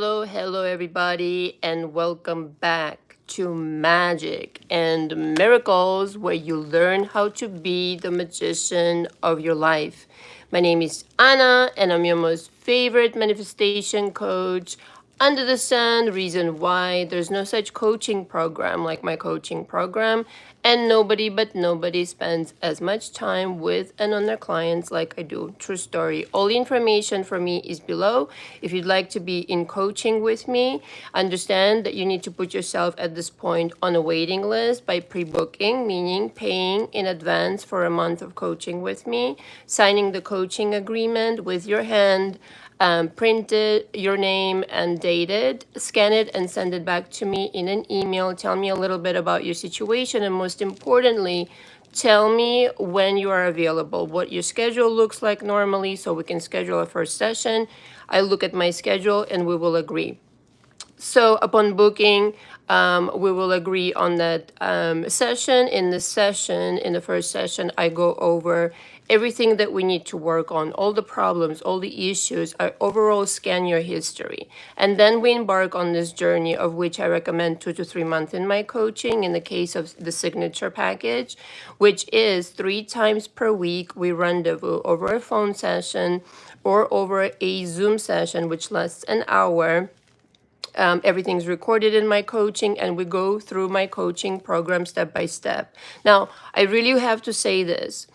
Hello, everybody, and welcome back to Magic and Miracles, where you learn how to be the magician of your life. My name is Anna, and I'm your most favorite manifestation coach under the sun. Reason why there's no such coaching program like my coaching program, and nobody spends as much time with and on their clients like I do. True story. All the information for me is below. If you'd like to be in coaching with me, understand that you need to put yourself at this point on a waiting list by pre-booking, meaning paying in advance for a month of coaching with me, signing the coaching agreement with your hand, print it, your name, and date it, scan it, and send it back to me in an email. Tell me a little bit about your situation, and most importantly, tell me when you are available, what your schedule looks like normally, so we can schedule a first session. I look at my schedule and we will agree. So upon booking, we will agree on that session. In the first session, I go over everything that we need to work on, all the problems, all the issues. I overall scan your history. And then we embark on this journey, of which I recommend 2 to 3 months in my coaching, in the case of the signature package, which is 3 times per week. We rendezvous over a phone session or over a Zoom session, which lasts an hour. Everything's recorded in my coaching, and we go through my coaching program step by step. Now, I really have to say this.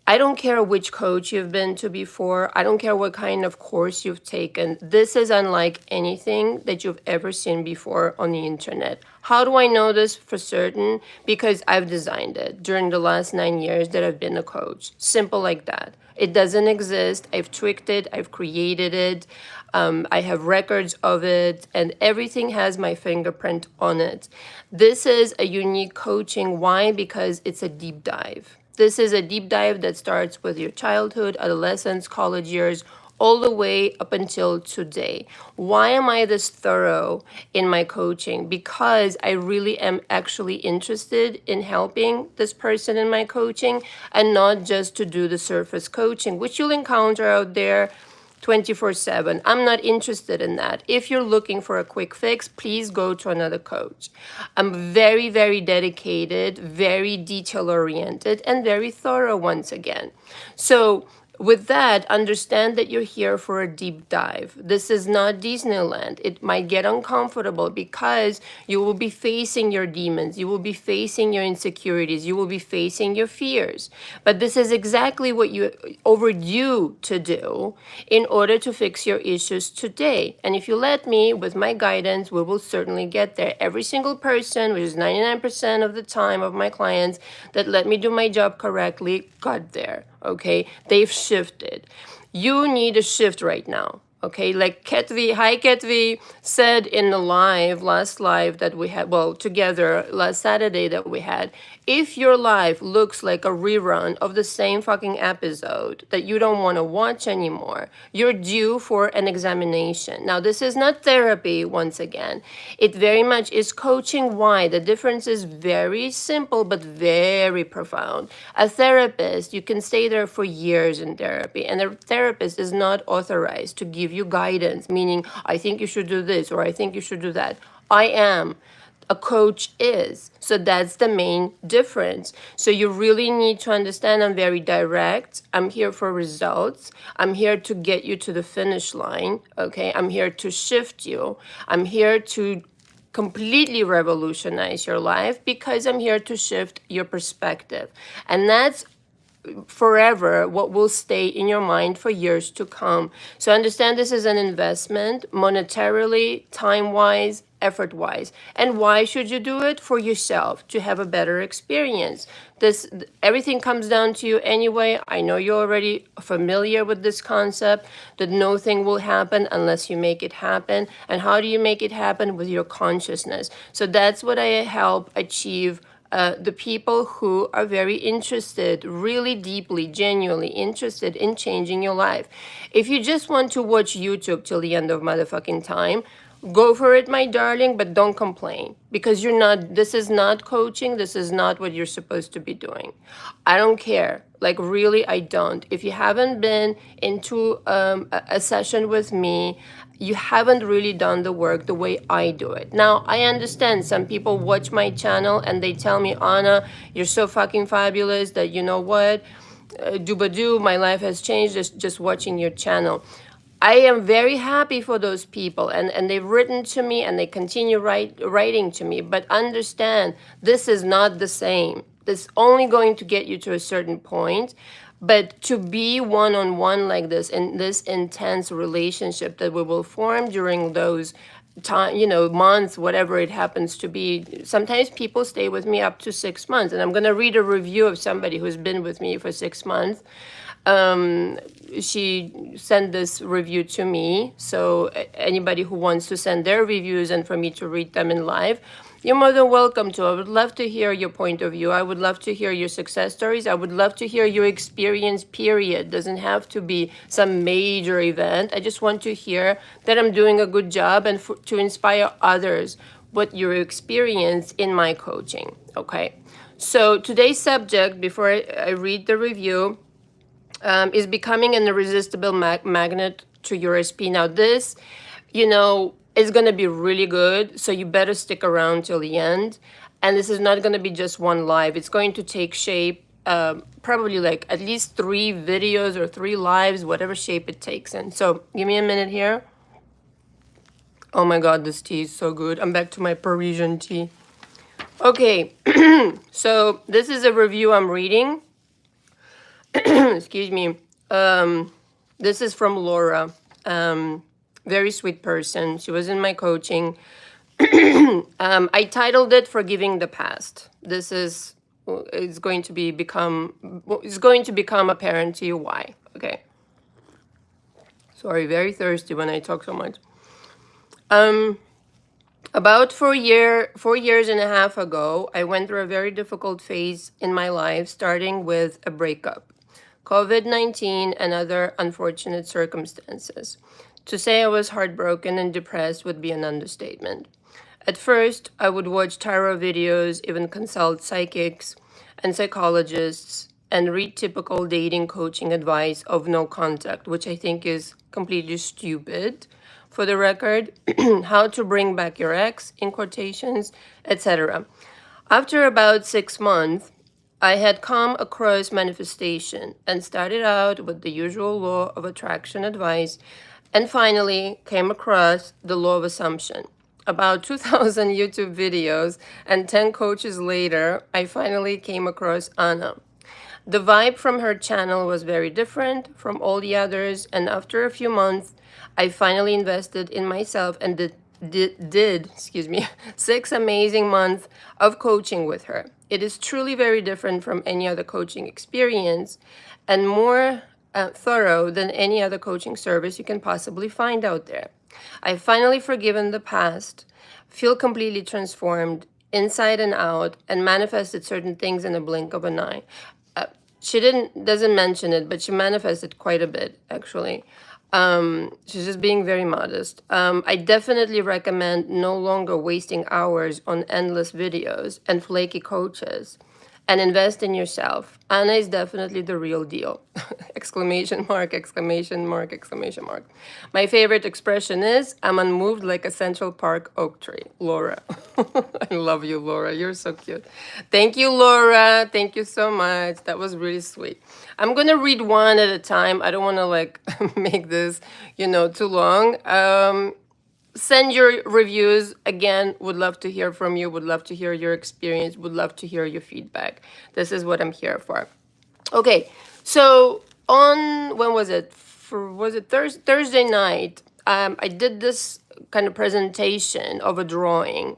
I don't care which coach you've been to before. I don't care what kind of course you've taken. This is unlike anything that you've ever seen before on the internet. How do I know this for certain? Because I've designed it during the last 9 years that I've been a coach. Simple like that. It doesn't exist. I've tweaked it. I've created it. I have records of it, and everything has my fingerprint on it. This is a unique coaching. Why? Because it's a deep dive. This is a deep dive that starts with your childhood, adolescence, college years, all the way up until today. Why am I this thorough in my coaching? Because I really am actually interested in helping this person in my coaching, and not just to do the surface coaching, which you'll encounter out there 24/7. I'm not interested in that. If you're looking for a quick fix, please go to another coach. I'm very, very dedicated, very detail oriented, and very thorough once again. So with that, understand that you're here for a deep dive. This is not Disneyland. It might get uncomfortable because you will be facing your demons. You will be facing your insecurities. You will be facing your fears. But this is exactly what you overdue to do in order to fix your issues today. And if you let me, with my guidance, we will certainly get there. Every single person, which is 99% of the time of my clients that let me do my job correctly, got there. Okay, they've shifted. You need a shift right now. Okay, like Ketvi said in the last live that we had, well, together last Saturday that we had, if your life looks like a rerun of the same fucking episode that you don't want to watch anymore, you're due for an examination. Now, this is not therapy, once again. It very much is coaching. Why? The difference is very simple but very profound. A therapist, you can stay there for years in therapy, and a therapist is not authorized to give you guidance, meaning, I think you should do this or I think you should do that. I am. A coach is. So that's the main difference. So you really need to understand I'm very direct. I'm here for results. I'm here to get you to the finish line. Okay. I'm here to shift you. I'm here to completely revolutionize your life because I'm here to shift your perspective. And that's forever what will stay in your mind for years to come. So understand this is an investment, monetarily, time-wise, effort-wise. And why should you do it? For yourself, to have a better experience. Everything comes down to you anyway. I know you're already familiar with this concept, that no thing will happen unless you make it happen. And how do you make it happen? With your consciousness. So that's what I help achieve. The people who are very interested, really deeply, genuinely interested in changing your life. If you just want to watch YouTube till the end of motherfucking time, go for it, my darling, but don't complain, because this is not coaching. This is not what you're supposed to be doing. I don't care. Like, really, I don't. If you haven't been into a session with me, you haven't really done the work the way I do it. Now, I understand some people watch my channel and they tell me, Anna, you're so fucking fabulous that you know what, doobadoo, my life has changed just watching your channel. I am very happy for those people, and they've written to me and they continue writing to me. But understand, this is not the same. This is only going to get you to a certain point. But to be one-on-one like this, in this intense relationship that we will form during those time, months, whatever it happens to be. Sometimes people stay with me up to 6 months, and I'm going to read a review of somebody who's been with me for 6 months. She sent this review to me, so anybody who wants to send their reviews and for me to read them in live, you're more than welcome to. I would love to hear your point of view. I would love to hear your success stories. I would love to hear your experience, period. Doesn't have to be some major event. I just want to hear that I'm doing a good job and to inspire others what your experience in my coaching, okay? So today's subject, before I read the review, is becoming an irresistible magnet to your SP. Now this, is going to be really good, so you better stick around till the end. And this is not going to be just one live. It's going to take shape, probably like at least 3 videos or 3 lives, whatever shape it takes in. So give me a minute here. Oh my God, this tea is so good. I'm back to my Parisian tea. Okay, so this is a review I'm reading. Excuse me. This is from Laura. Very sweet person. She was in my coaching. I titled it "Forgiving the Past." This is going to become apparent to you why. Okay. Sorry, very thirsty when I talk so much. About 4 years and a half ago, I went through a very difficult phase in my life, starting with a breakup, COVID-19, and other unfortunate circumstances. To say I was heartbroken and depressed would be an understatement. At first, I would watch tarot videos, even consult psychics and psychologists, and read typical dating coaching advice of no contact, which I think is completely stupid. For the record, how to bring back your ex, in quotations, etc. After about 6 months, I had come across manifestation and started out with the usual law of attraction advice, and finally came across the law of assumption. About 2,000 YouTube videos and 10 coaches later, I finally came across Anna. The vibe from her channel was very different from all the others, and after a few months, I finally invested in myself and did 6 amazing months of coaching with her. It is truly very different from any other coaching experience and more thorough than any other coaching service you can possibly find out there. I've finally forgiven the past, feel completely transformed inside and out, and manifested certain things in a blink of an eye. She doesn't mention it, but she manifested quite a bit, actually. She's just being very modest. I definitely recommend no longer wasting hours on endless videos and flaky coaches, and invest in yourself. Anna is definitely the real deal. Exclamation mark, exclamation mark, exclamation mark. My favorite expression is, I'm unmoved like a Central Park oak tree. Laura. I love you, Laura. You're so cute. Thank you, Laura. Thank you so much. That was really sweet. I'm going to read one at a time. I don't want to make this, too long. Send your reviews. Again, would love to hear from you, would love to hear your experience, would love to hear your feedback. This is what I'm here for. Okay, so when was it? Thursday night, I did this kind of presentation of a drawing.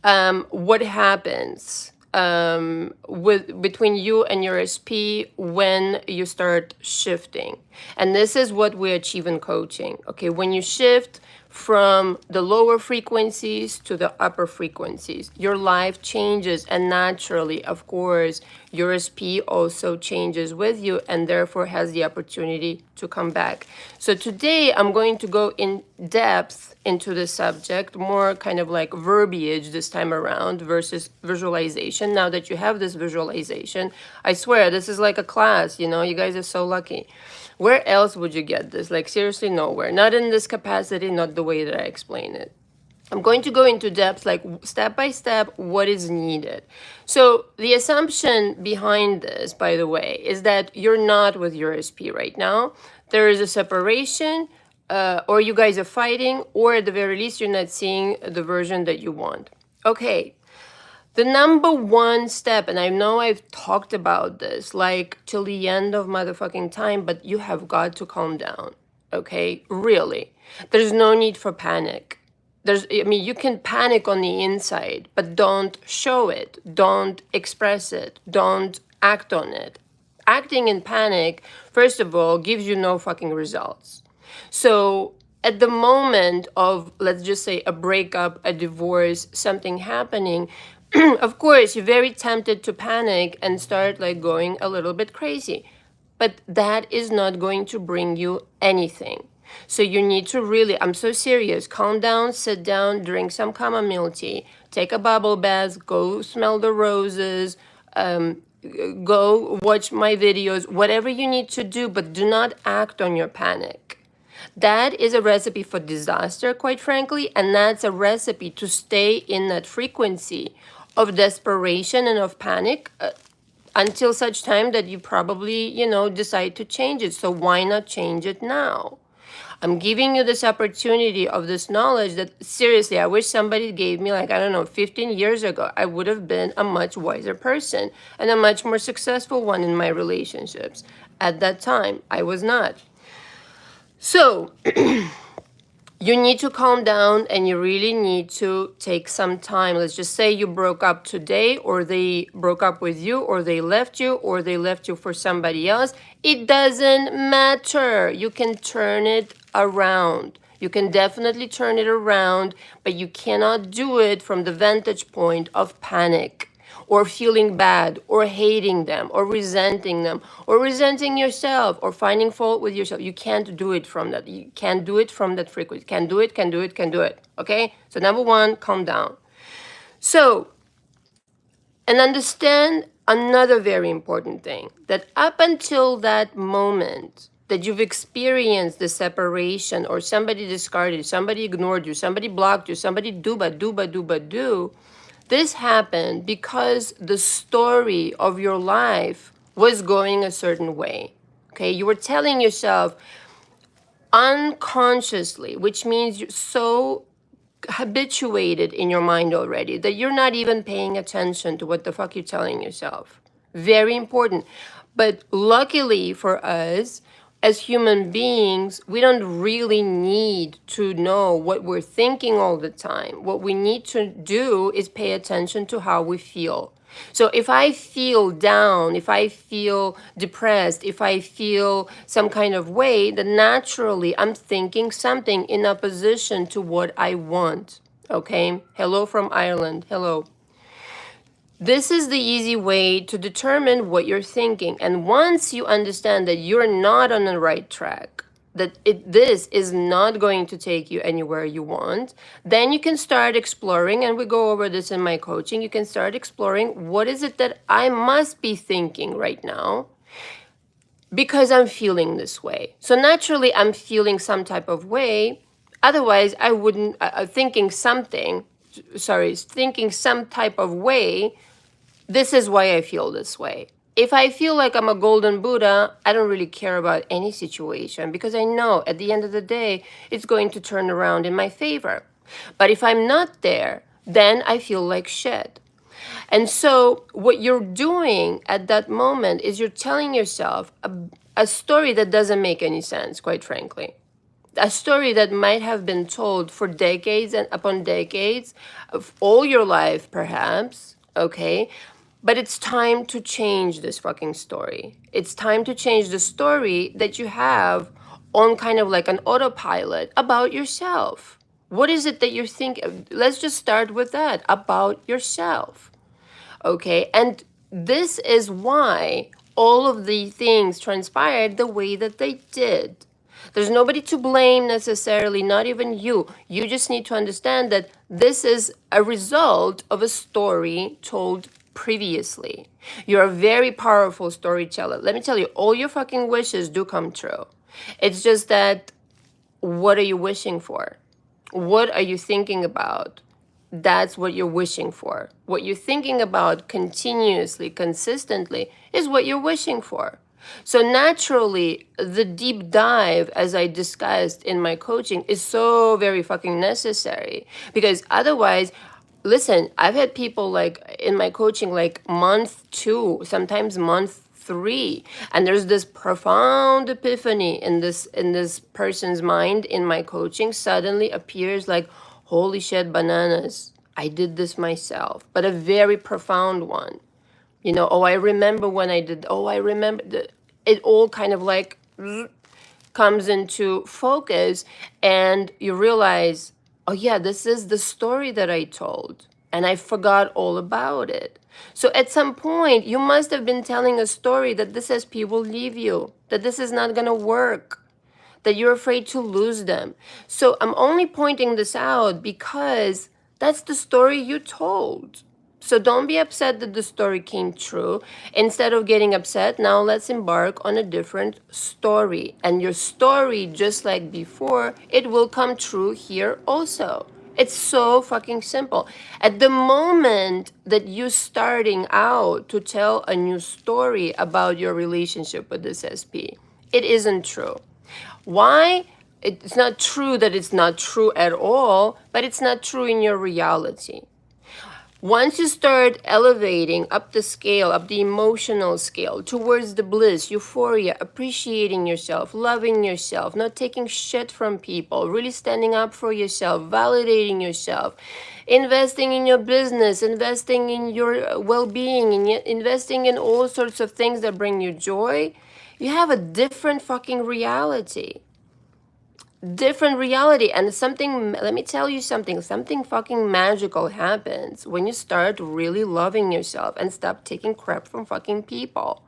What happens between you and your SP when you start shifting. And this is what we achieve in coaching. Okay, when you shift from the lower frequencies to the upper frequencies, your life changes, and naturally, of course, your SP also changes with you and therefore has the opportunity to come back. So today I'm going to go in depth into the subject, more kind of like verbiage this time around versus visualization. Now that you have this visualization, I swear this is like a class, you guys are so lucky. Where else would you get this? Like, seriously, nowhere. Not in this capacity, not the way that I explain it. I'm going to go into depth, like step by step, what is needed. So the assumption behind this, by the way, is that you're not with your SP right now. There is a separation, or you guys are fighting, or at the very least, you're not seeing the version that you want. Okay. The number one step, and I know I've talked about this like till the end of motherfucking time, but you have got to calm down. Okay? Really. There's no need for panic. You can panic on the inside, but don't show it. Don't express it. Don't act on it. Acting in panic, first of all, gives you no fucking results. So at the moment of, let's just say, a breakup, a divorce, something happening, of course, you're very tempted to panic and start like going a little bit crazy. But that is not going to bring you anything. So you need to really, I'm so serious, calm down, sit down, drink some chamomile tea, take a bubble bath, go smell the roses, go watch my videos, whatever you need to do, but do not act on your panic. That is a recipe for disaster, quite frankly, and that's a recipe to stay in that frequency of desperation and of panic until such time that you probably, decide to change it. So why not change it now? I'm giving you this opportunity of this knowledge that, seriously, I wish somebody gave me, 15 years ago. I would have been a much wiser person and a much more successful one in my relationships. At that time, I was not. So you need to calm down and you really need to take some time. Let's just say you broke up today, or they broke up with you, or they left you, or they left you for somebody else. It doesn't matter. You can turn it around. You can definitely turn it around, but you cannot do it from the vantage point of panic, or feeling bad, or hating them, or resenting them, or resenting yourself, or finding fault with yourself. You can't do it from that. You can't do it from that frequency. Can do it. Okay? So number one, calm down. So, and understand another very important thing, that up until that moment that you've experienced the separation, or somebody discarded you, somebody ignored you, somebody blocked you, somebody do, this happened because the story of your life was going a certain way. Okay, you were telling yourself unconsciously, which means you're so habituated in your mind already that you're not even paying attention to what the fuck you're telling yourself. Very important. But luckily for us, as human beings, we don't really need to know what we're thinking all the time. What we need to do is pay attention to how we feel. So if I feel down, if I feel depressed, if I feel some kind of way, then naturally I'm thinking something in opposition to what I want. Okay? Hello from Ireland. Hello. This is the easy way to determine what you're thinking. And once you understand that you're not on the right track, that this is not going to take you anywhere you want, then you can start exploring, and we go over this in my coaching, you can start exploring, what is it that I must be thinking right now because I'm feeling this way. So naturally, I'm feeling some type of way. Otherwise, I wouldn't, thinking some type of way, this is why I feel this way. If I feel like I'm a golden Buddha, I don't really care about any situation because I know at the end of the day, it's going to turn around in my favor. But if I'm not there, then I feel like shit. And so what you're doing at that moment is you're telling yourself a story that doesn't make any sense, quite frankly. A story that might have been told for decades and upon decades, of all your life perhaps, okay? But it's time to change this fucking story. It's time to change the story that you have on kind of like an autopilot about yourself. What is it that you're thinking? Let's just start with that, about yourself. Okay, and this is why all of the things transpired the way that they did. There's nobody to blame necessarily, not even you. You just need to understand that this is a result of a story told previously. You're a very powerful storyteller. Let me tell you, all your fucking wishes do come true. It's just that, what are you wishing for? What are you thinking about? That's what you're wishing for. What you're thinking about continuously, consistently, is what you're wishing for. So naturally, the deep dive, as I discussed in my coaching, is so very fucking necessary. Because otherwise, listen, I've had people like in my coaching, like month 2, sometimes month 3, and there's this profound epiphany in this person's mind in my coaching. Suddenly appears like, holy shit, bananas, I did this myself, but a very profound one. You know, oh, I remember when I did, oh, I remember. It all kind of like comes into focus, and you realize, oh yeah, this is the story that I told, and I forgot all about it. So at some point, you must have been telling a story that this SP will leave you, that this is not going to work, that you're afraid to lose them. So I'm only pointing this out because that's the story you told. So don't be upset that the story came true. Instead of getting upset, now let's embark on a different story. And your story, just like before, it will come true here also. It's so fucking simple. At the moment that you're starting out to tell a new story about your relationship with this SP, it isn't true. Why? It's not true that it's not true at all, but it's not true in your reality. Once you start elevating up the scale, up the emotional scale, towards the bliss, euphoria, appreciating yourself, loving yourself, not taking shit from people, really standing up for yourself, validating yourself, investing in your business, investing in your well-being, investing in all sorts of things that bring you joy, you have a different fucking reality. Different reality. And something, let me tell you something fucking magical happens when you start really loving yourself and stop taking crap from fucking people.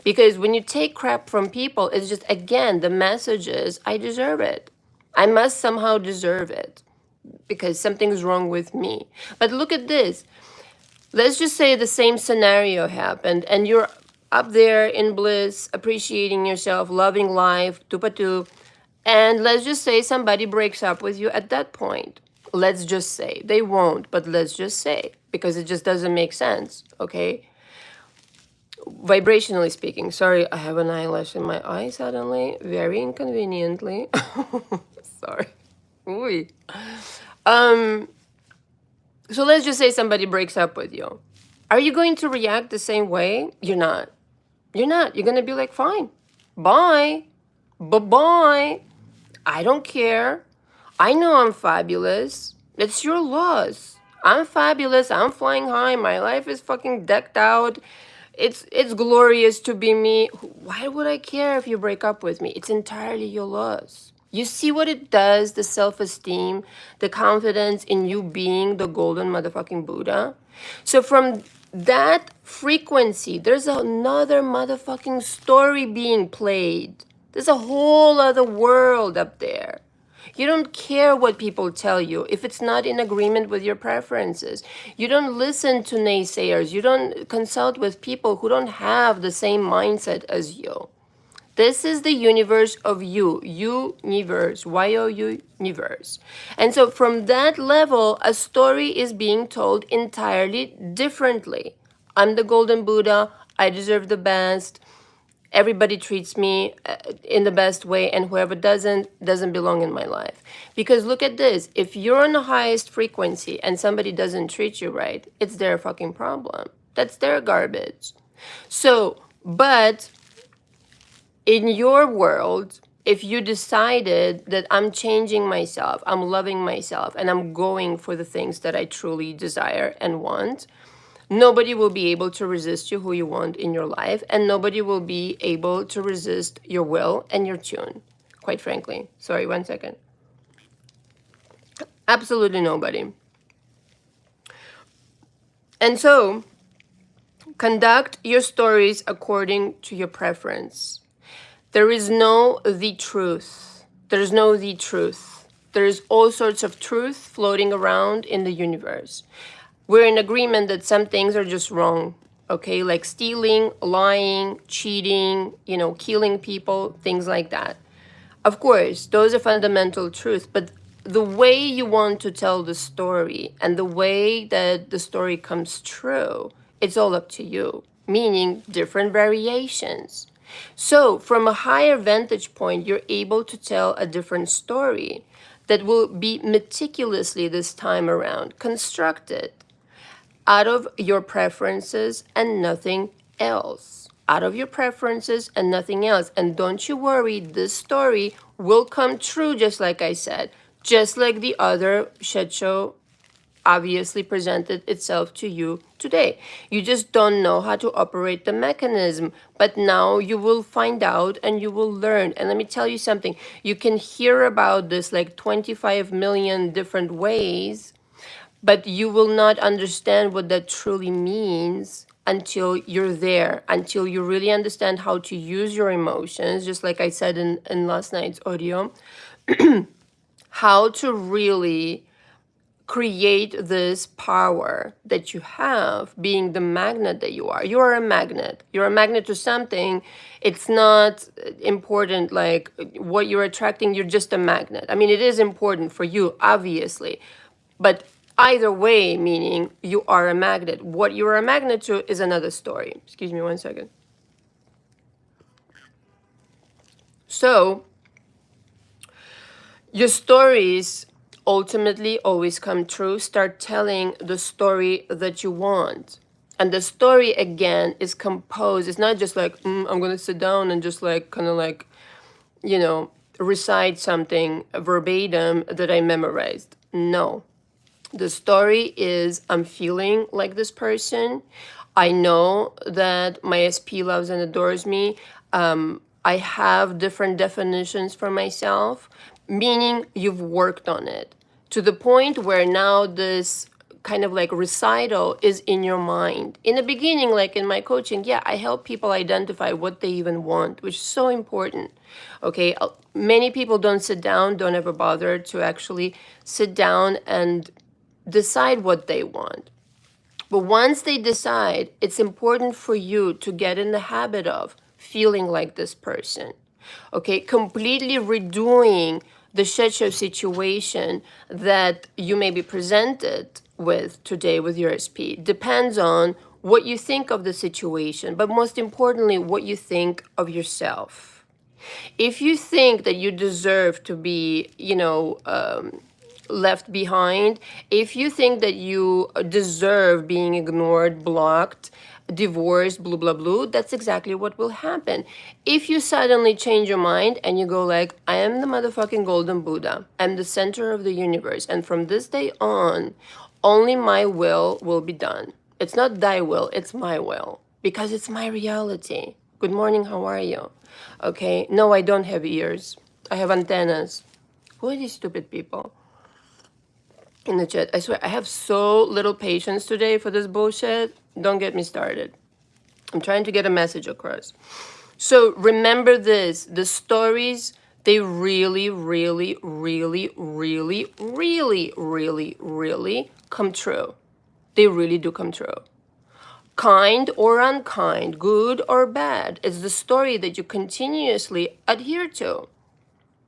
Because when you take crap from people, it's just, again, the message is, I deserve it. I must somehow deserve it because something's wrong with me. But look at this. Let's just say the same scenario happened and you're up there in bliss, appreciating yourself, loving life, tupatu. And let's just say somebody breaks up with you at that point. Let's just say. They won't, but let's just say. Because it just doesn't make sense, okay? Vibrationally speaking. Sorry, I have an eyelash in my eye suddenly. Very inconveniently. Sorry. Ooh. So let's just say somebody breaks up with you. Are you going to react the same way? You're not. You're not. You're going to be like, fine. Bye. Bye-bye. I don't care. I know I'm fabulous. It's your loss. I'm fabulous. I'm flying high. My life is fucking decked out. It's glorious to be me. Why would I care if you break up with me? It's entirely your loss. You see what it does, the self-esteem, the confidence in you being the golden motherfucking Buddha? So from that frequency, there's another motherfucking story being played. There's a whole other world up there. You don't care what people tell you if it's not in agreement with your preferences. You don't listen to naysayers. You don't consult with people who don't have the same mindset as you. This is the universe of you. Universe. Y-O-U, universe. And so from that level, a story is being told entirely differently. I'm the golden Buddha. I deserve the best. Everybody treats me in the best way, and whoever doesn't belong in my life. Because look at this. If you're on the highest frequency and somebody doesn't treat you right, it's their fucking problem. That's their garbage. So, but in your world, if you decided that I'm changing myself, I'm loving myself, and I'm going for the things that I truly desire and want, nobody will be able to resist you who you want in your life, and nobody will be able to resist your will and your tune, quite frankly. Sorry, 1 second. Absolutely nobody. And so, conduct your stories according to your preference. There is no the truth. There's no the truth. There's all sorts of truth floating around in the universe. We're in agreement that some things are just wrong, okay? Like stealing, lying, cheating, killing people, things like that. Of course, those are fundamental truths, but the way you want to tell the story and the way that the story comes true, it's all up to you, meaning different variations. So, from a higher vantage point, you're able to tell a different story that will be meticulously this time around constructed out of your preferences and nothing else. Out of your preferences and nothing else. And don't you worry, this story will come true, just like I said. Just like the other shit show obviously presented itself to you today. You just don't know how to operate the mechanism. But now you will find out and you will learn. And let me tell you something. You can hear about this like 25 million different ways, but you will not understand what that truly means until you're there, until you really understand how to use your emotions, just like I said in last night's audio, how to really create this power that you have, being the magnet that you are. You are a magnet. You're a magnet to something. It's not important like what you're attracting. You're just a magnet. I mean, it is important for you, obviously, but either way, meaning you are a magnet. What you are a magnet to is another story. Excuse me one second. So, your stories ultimately always come true. Start telling the story that you want. And the story, again, is composed. It's not just like, I'm going to sit down and just like, kind of like, recite something verbatim that I memorized. No. The story is, I'm feeling like this person. I know that my SP loves and adores me. I have different definitions for myself, meaning you've worked on it to the point where now this kind of like recital is in your mind. In the beginning, like in my coaching, yeah, I help people identify what they even want, which is so important. Okay, many people don't sit down, don't ever bother to actually sit down and decide what they want. But once they decide, it's important for you to get in the habit of feeling like this person. Okay, completely redoing the shit show situation that you may be presented with today with your SP depends on what you think of the situation, but most importantly, what you think of yourself. If you think that you deserve to be, left behind, if you think that you deserve being ignored, blocked, divorced, blah, blah, blah, that's exactly what will happen. If you suddenly change your mind and you go like, I am the motherfucking golden Buddha, I'm the center of the universe, and from this day on, only my will be done. It's not thy will, it's my will, because it's my reality. Good morning, how are you? Okay, no, I don't have ears. I have antennas. Who are these stupid people in the chat? I swear, I have so little patience today for this bullshit. Don't get me started. I'm trying to get a message across. So remember this, the stories, they really, really, really, really, really, really, really come true. They really do come true. Kind or unkind, good or bad, it's the story that you continuously adhere to.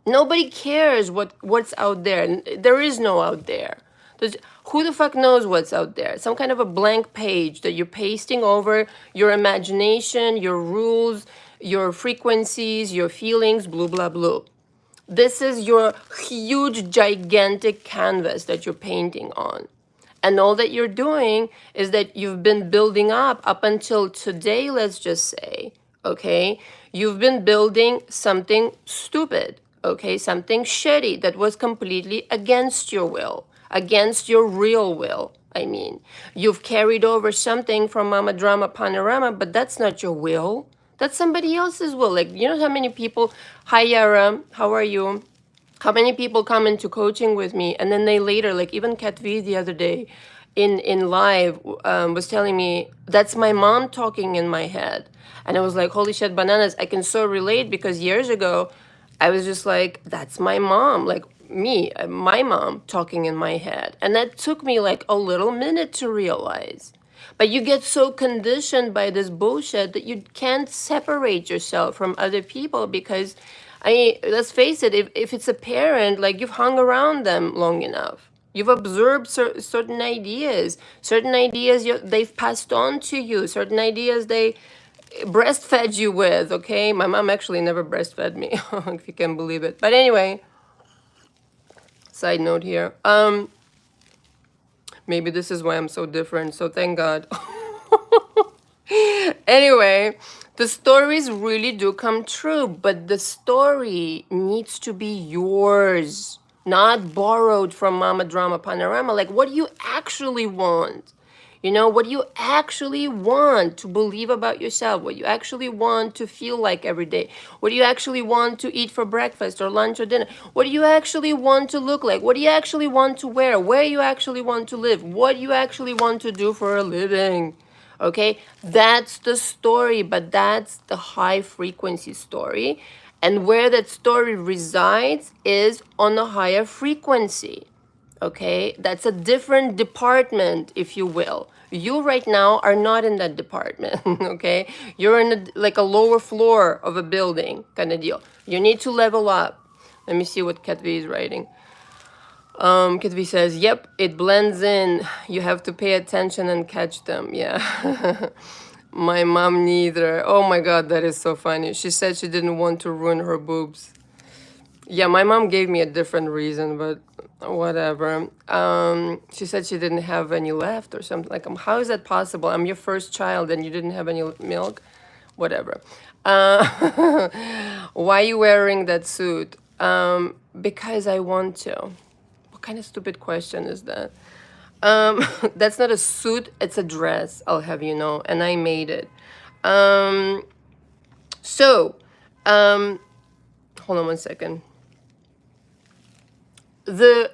Nobody cares what's out there. There is no out there. Who the fuck knows what's out there? Some kind of a blank page that you're pasting over your imagination, your rules, your frequencies, your feelings, blah, blah, blah. This is your huge, gigantic canvas that you're painting on. And all that you're doing is that you've been building up until today, let's just say, okay? You've been building something stupid, okay? Something shitty that was completely against your will, against your real will. I mean, you've carried over something from Mama Drama Panorama, but that's not your will. That's somebody else's will. Like, you know how many people, hi Yara, how are you? How many people come into coaching with me and then they later, like even Kat V the other day in live was telling me, that's my mom talking in my head. And I was like, holy shit, bananas, I can so relate, because years ago, I was just like, that's my mom. Like, my mom talking in my head. And that took me like a little minute to realize. But you get so conditioned by this bullshit that you can't separate yourself from other people because, I mean, let's face it, if it's a parent, like you've hung around them long enough. You've observed certain ideas. Certain ideas they've passed on to you. Certain ideas they breastfed you with, okay? My mom actually never breastfed me, if you can believe it. But anyway, side note here. Maybe this is why I'm so different, so thank God. Anyway, the stories really do come true, but the story needs to be yours, not borrowed from Mama Drama Panorama. Like, what do you actually want? You know, what you actually want to believe about yourself, what you actually want to feel like every day, what do you actually want to eat for breakfast or lunch or dinner, what do you actually want to look like, what do you actually want to wear, where you actually want to live, what you actually want to do for a living. Okay, that's the story, but that's the high frequency story. And where that story resides is on a higher frequency. Okay, that's a different department, if you will. You right now are not in that department. Okay, you're in like a lower floor of a building kind of deal. You need to level up. Let me see what Katvi is writing. Katvi says, yep, it blends in. You have to pay attention and catch them. Yeah. My mom neither. Oh my God, that is so funny. She said she didn't want to ruin her boobs. Yeah, my mom gave me a different reason, but whatever. She said she didn't have any left or something. Like, how is that possible? I'm your first child and you didn't have any milk? Whatever. Why are you wearing that suit? Because I want to. What kind of stupid question is that? That's not a suit, it's a dress, I'll have you know, and I made it. So, hold on one second. The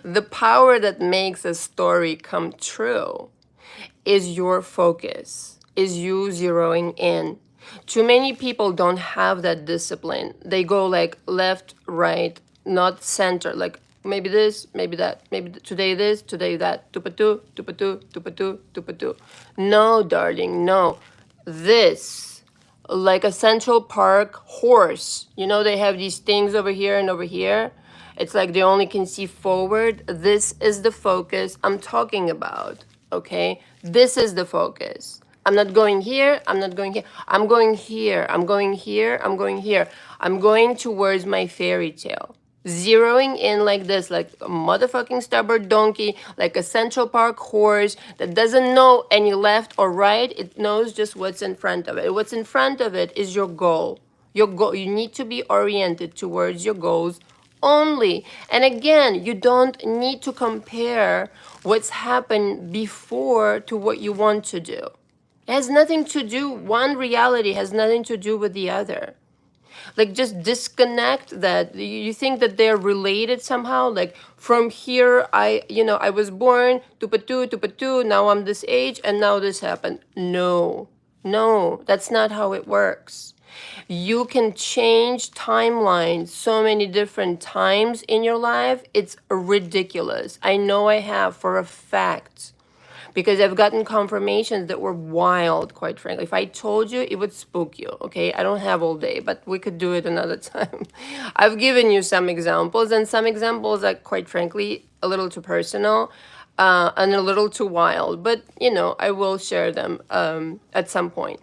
the power that makes a story come true is your focus, is you zeroing in. Too many people don't have that discipline. They go like left, right, not center, like maybe this, maybe that, maybe today this, today that, tupatu, tupatu, tupatu, tupatu. No, darling, no. This, like a Central Park horse. You know, they have these things over here and over here. It's like they only can see forward. This is the focus I'm talking about, okay? This is the focus. I'm not going here, I'm not going here. I'm going here, I'm going here, I'm going here. I'm going towards my fairy tale. Zeroing in like this, like a motherfucking stubborn donkey, like a Central Park horse that doesn't know any left or right. It knows just what's in front of it. What's in front of it is your goal. Your goal. You need to be oriented towards your goals only. And again, you don't need to compare what's happened before to what you want to do. It has nothing to do, one reality has nothing to do with the other. Like, just disconnect that. You think that they're related somehow? Like, from here, I was born, tupatu, now I'm this age, and now this happened. No, that's not how it works. You can change timelines so many different times in your life. It's ridiculous. I know I have for a fact. Because I've gotten confirmations that were wild, quite frankly. If I told you, it would spook you, okay? I don't have all day, but we could do it another time. I've given you some examples, and some examples are, quite frankly, a little too personal and a little too wild. But, I will share them at some point.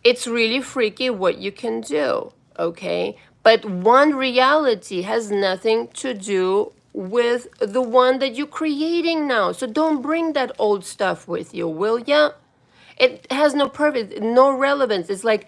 It's really freaky what you can do, okay? But one reality has nothing to do with the one that you're creating now. So don't bring that old stuff with you, will ya? It has no purpose, no relevance. It's like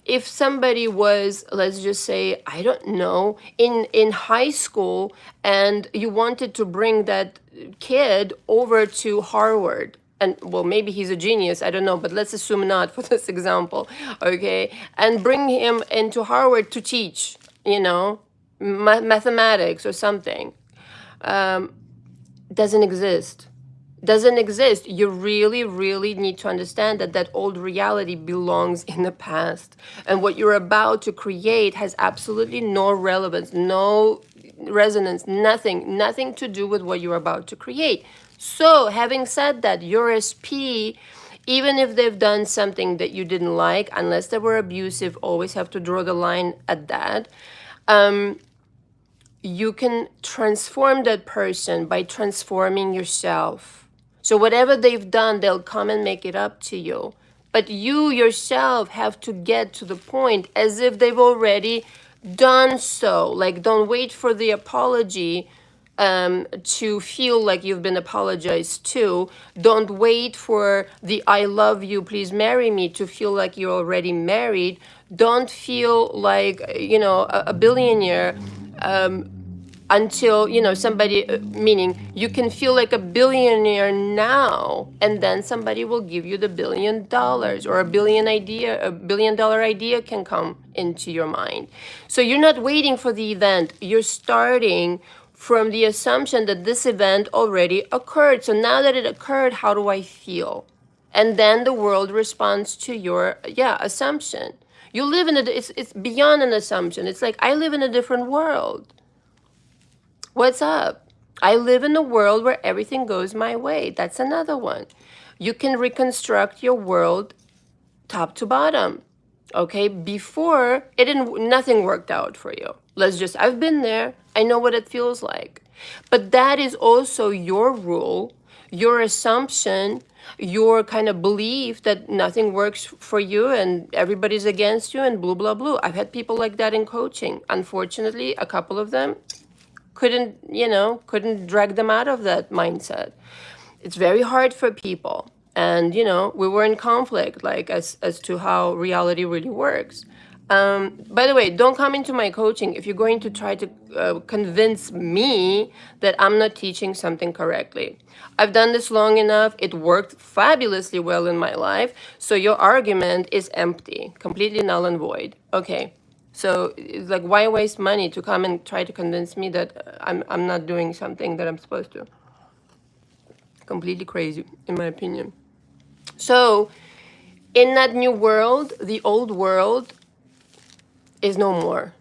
if somebody was, let's just say, I don't know, in high school and you wanted to bring that kid over to Harvard. And well, maybe he's a genius, I don't know, but let's assume not for this example, okay? And bring him into Harvard to teach, mathematics or something. Doesn't exist. doesn't exist. You really, really need to understand that that old reality belongs in the past. And what you're about to create has absolutely no relevance, no resonance, nothing to do with what you're about to create. So, having said that, your SP, even if they've done something that you didn't like, unless they were abusive, always have to draw the line at that. You can transform that person by transforming yourself. So whatever they've done, they'll come and make it up to you. But you yourself have to get to the point as if they've already done so. Like, don't wait for the apology to feel like you've been apologized to. Don't wait for the I love you, please marry me to feel like you're already married. Don't feel like, a billionaire until somebody, meaning you can feel like a billionaire now, and then somebody will give you the $1 billion, or a $1 billion idea can come into your mind. So you're not waiting for the event, you're starting from the assumption that this event already occurred. So now that it occurred, how do I feel? And then the world responds to your assumption. You live in it's beyond an assumption. It's like, I live in a different world. What's up? I live in a world where everything goes my way. That's another one. You can reconstruct your world top to bottom. Okay, before it didn't, nothing worked out for you. I've been there. I know what it feels like. But that is also your rule, your assumption, your kind of belief that nothing works for you and everybody's against you and blah, blah, blah. I've had people like that in coaching. Unfortunately, a couple of them couldn't drag them out of that mindset. It's very hard for people. And, we were in conflict, like, as to how reality really works. By the way, don't come into my coaching if you're going to try to convince me that I'm not teaching something correctly. I've done this long enough. It worked fabulously well in my life. So your argument is empty, completely null and void. Okay. So it's like, why waste money to come and try to convince me that I'm not doing something that I'm supposed to? Completely crazy, in my opinion. So in that new world, the old world is no more.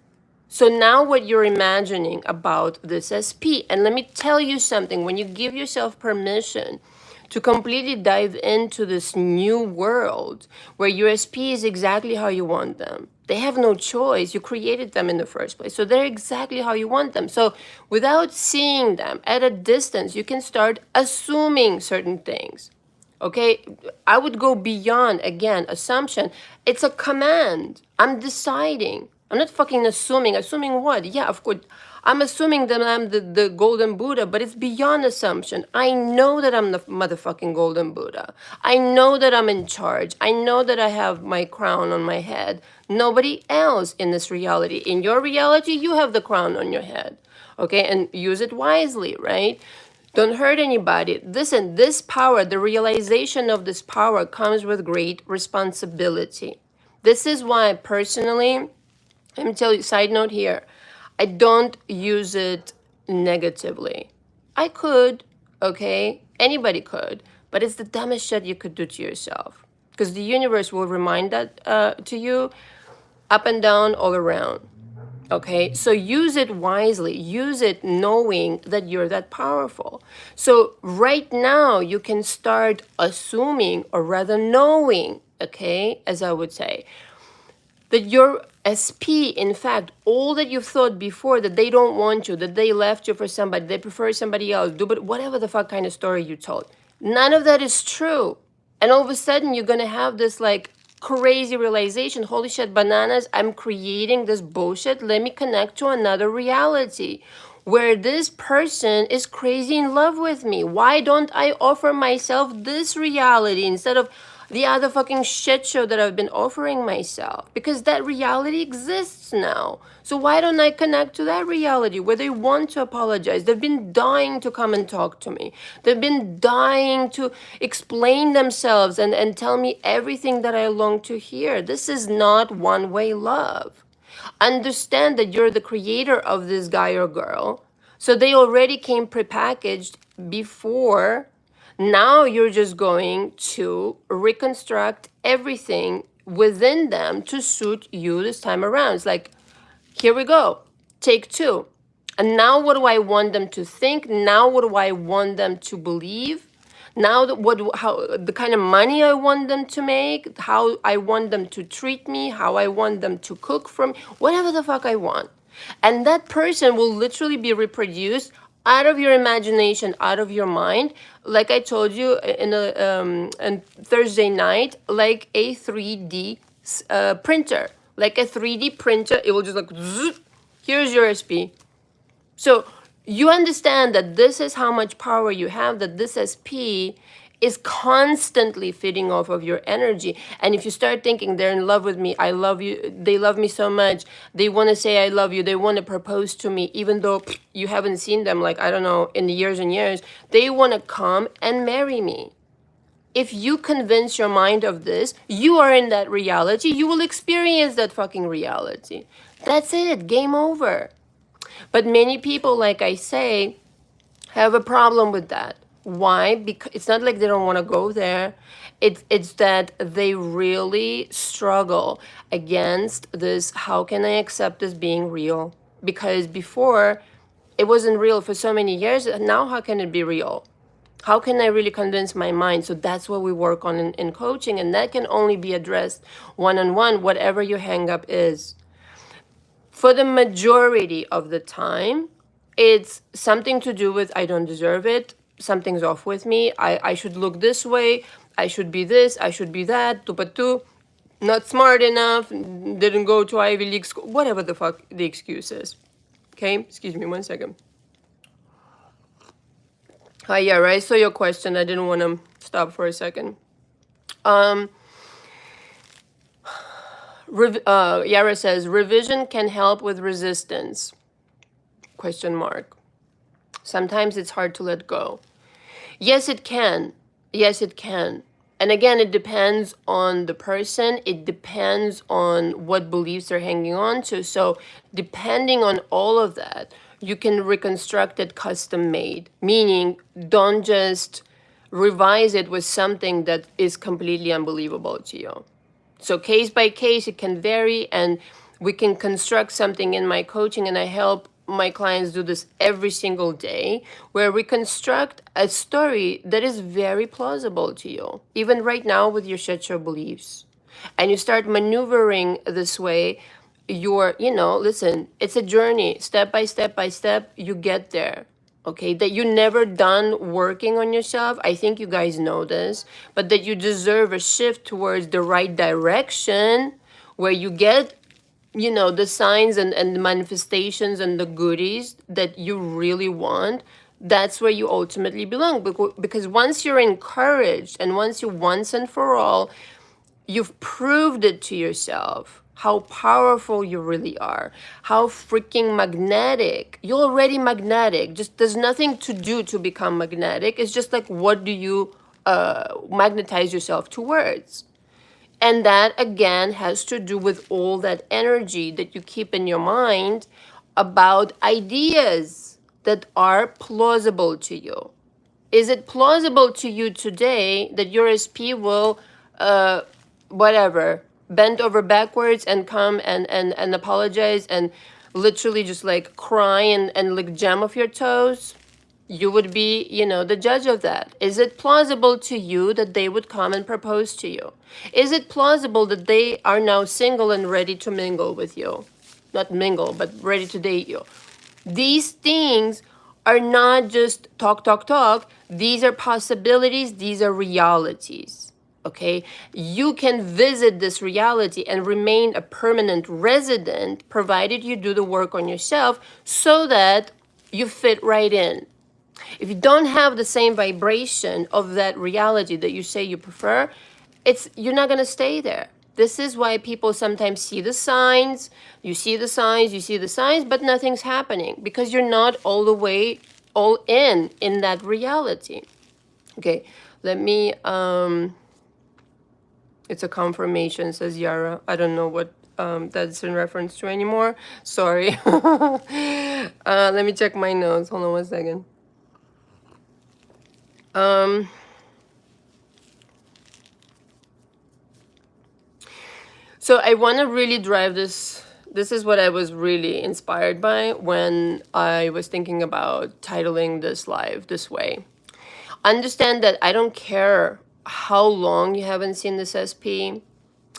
So now what you're imagining about this SP, and let me tell you something, when you give yourself permission to completely dive into this new world where your SP is exactly how you want them, they have no choice. You created them in the first place. So they're exactly how you want them. So without seeing them at a distance, you can start assuming certain things. Okay, I would go beyond, again, assumption. It's a command. I'm deciding. I'm not fucking assuming. Assuming what? Yeah, of course. I'm assuming that I'm the golden Buddha, but it's beyond assumption. I know that I'm the motherfucking golden Buddha. I know that I'm in charge. I know that I have my crown on my head. Nobody else in this reality. In your reality, you have the crown on your head. Okay, and use it wisely, right? Don't hurt anybody. Listen, this power, the realization of this power comes with great responsibility. This is why, personally, let me tell you, side note here, I don't use it negatively. I could, okay? Anybody could, but it's the dumbest shit you could do to yourself. Because the universe will remind that to you up and down, all around. Okay, so use it wisely. Use it knowing that you're that powerful. So right now you can start assuming, or rather knowing, okay, as I would say, that your SP, in fact, all that you've thought before, that they don't want you, that they left you for somebody, they prefer somebody else, but whatever the fuck kind of story you told, none of that is true. And all of a sudden you're going to have this like crazy realization, holy shit, bananas, I'm creating this bullshit. Let me connect to another reality where this person is crazy in love with me. Why don't I offer myself this reality instead of the other fucking shit show that I've been offering myself? Because that reality exists now. So why don't I connect to that reality where they want to apologize? They've been dying to come and talk to me. They've been dying to explain themselves and tell me everything that I long to hear. This is not one-way love. Understand that you're the creator of this guy or girl. So they already came prepackaged before. Now you're just going to reconstruct everything within them to suit you this time around. It's like, here we go, take two. And now what do I want them to think? Now what do I want them to believe? Now how the kind of money I want them to make, how I want them to treat me, how I want them to cook for me, whatever the fuck I want. And that person will literally be reproduced out of your imagination, out of your mind, like I told you in Thursday night, like a 3D printer, like a 3D printer. It will just like, zzz, here's your SP. So you understand that this is how much power you have, that this SP is constantly feeding off of your energy. And if you start thinking they're in love with me, I love you, they love me so much, they want to say I love you, they want to propose to me, even though you haven't seen them, like, I don't know, in years and years, they want to come and marry me. If you convince your mind of this, you are in that reality, you will experience that fucking reality. That's it, game over. But many people, like I say, have a problem with that. Why? Because it's not like they don't want to go there. It's that they really struggle against this, how can I accept this being real? Because before, it wasn't real for so many years. Now how can it be real? How can I really convince my mind? So that's what we work on in coaching, and that can only be addressed one-on-one, whatever your hang-up is. For the majority of the time, it's something to do with I don't deserve it, something's off with me, I should look this way, I should be this, I should be that, tupatu, not smart enough, didn't go to Ivy League school, whatever the fuck the excuse is. Okay, excuse me 1 second. Yeah, right, so your question, I didn't want to stop for a second. Yara says, revision can help with resistance, ? Sometimes it's hard to let go. Yes, it can. Yes, it can. And again, it depends on the person. It depends on what beliefs they're hanging on to. So depending on all of that, you can reconstruct it custom made, meaning don't just revise it with something that is completely unbelievable to you. So case by case, it can vary, and we can construct something in my coaching, and I help my clients do this every single day, where we construct a story that is very plausible to you, even right now with your Shetcho beliefs. And you start maneuvering this way, listen, it's a journey, step by step by step, you get there. Okay, that you're never done working on yourself. I think you guys know this, but that you deserve a shift towards the right direction where you get, the signs and the manifestations and the goodies that you really want. That's where you ultimately belong. Because once you're encouraged and once you once and for all, you've proved it to yourself how powerful you really are, how freaking magnetic. You're already magnetic. Just there's nothing to do to become magnetic. It's just like, what do you magnetize yourself towards? And that, again, has to do with all that energy that you keep in your mind about ideas that are plausible to you. Is it plausible to you today that your SP will, bend over backwards and come and apologize and literally just like cry and lick jam off your toes? You would be, the judge of that. Is it plausible to you that they would come and propose to you? Is it plausible that they are now single and ready to mingle with you? Not mingle, but ready to date you. These things are not just talk. These are possibilities. These are realities. Okay, you can visit this reality and remain a permanent resident, provided you do the work on yourself so that you fit right in. If you don't have the same vibration of that reality that you say you prefer, you're not going to stay there. This is why people sometimes see the signs, you see the signs, but nothing's happening because you're not all the way all in that reality. Okay, let me, it's a confirmation, says Yara. I don't know what that's in reference to anymore. Sorry. Let me check my notes. Hold on 1 second. So I want to really drive this. This is what I was really inspired by when I was thinking about titling this live this way. Understand that I don't care how long you haven't seen this SP.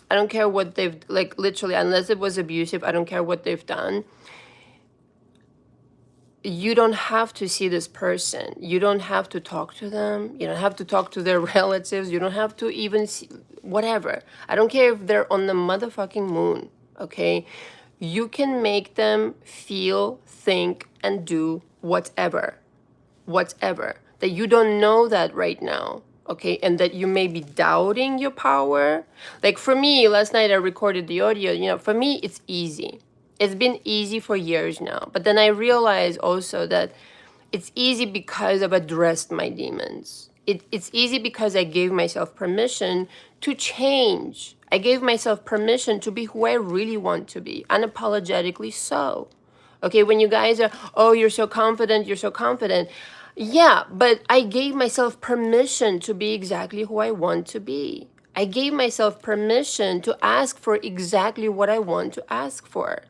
I don't care what they've, like, literally, unless it was abusive, I don't care what they've done. You don't have to see this person. You don't have to talk to them. You don't have to talk to their relatives. You don't have to even see, whatever. I don't care if they're on the motherfucking moon, okay? You can make them feel, think, and do whatever. That you don't know that right now, okay? And that you may be doubting your power. Like for me, last night I recorded the audio, for me, it's easy. It's been easy for years now. But then I realized also that it's easy because I've addressed my demons. It's easy because I gave myself permission to change. I gave myself permission to be who I really want to be, unapologetically so. Okay, when you guys are, oh, you're so confident, you're so confident. Yeah, but I gave myself permission to be exactly who I want to be. I gave myself permission to ask for exactly what I want to ask for.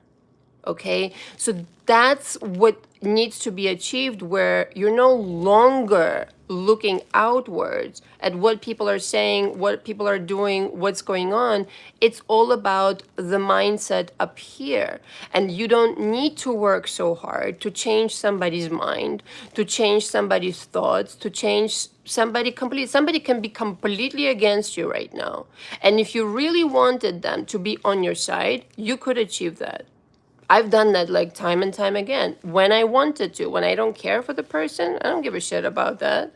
Okay, so that's what needs to be achieved, where you're no longer looking outwards at what people are saying, what people are doing, what's going on. It's all about the mindset up here. And you don't need to work so hard to change somebody's mind, to change somebody's thoughts, to change somebody completely. Somebody can be completely against you right now. And if you really wanted them to be on your side, you could achieve that. I've done that like time and time again when I wanted to. When I don't care for the person, I don't give a shit about that.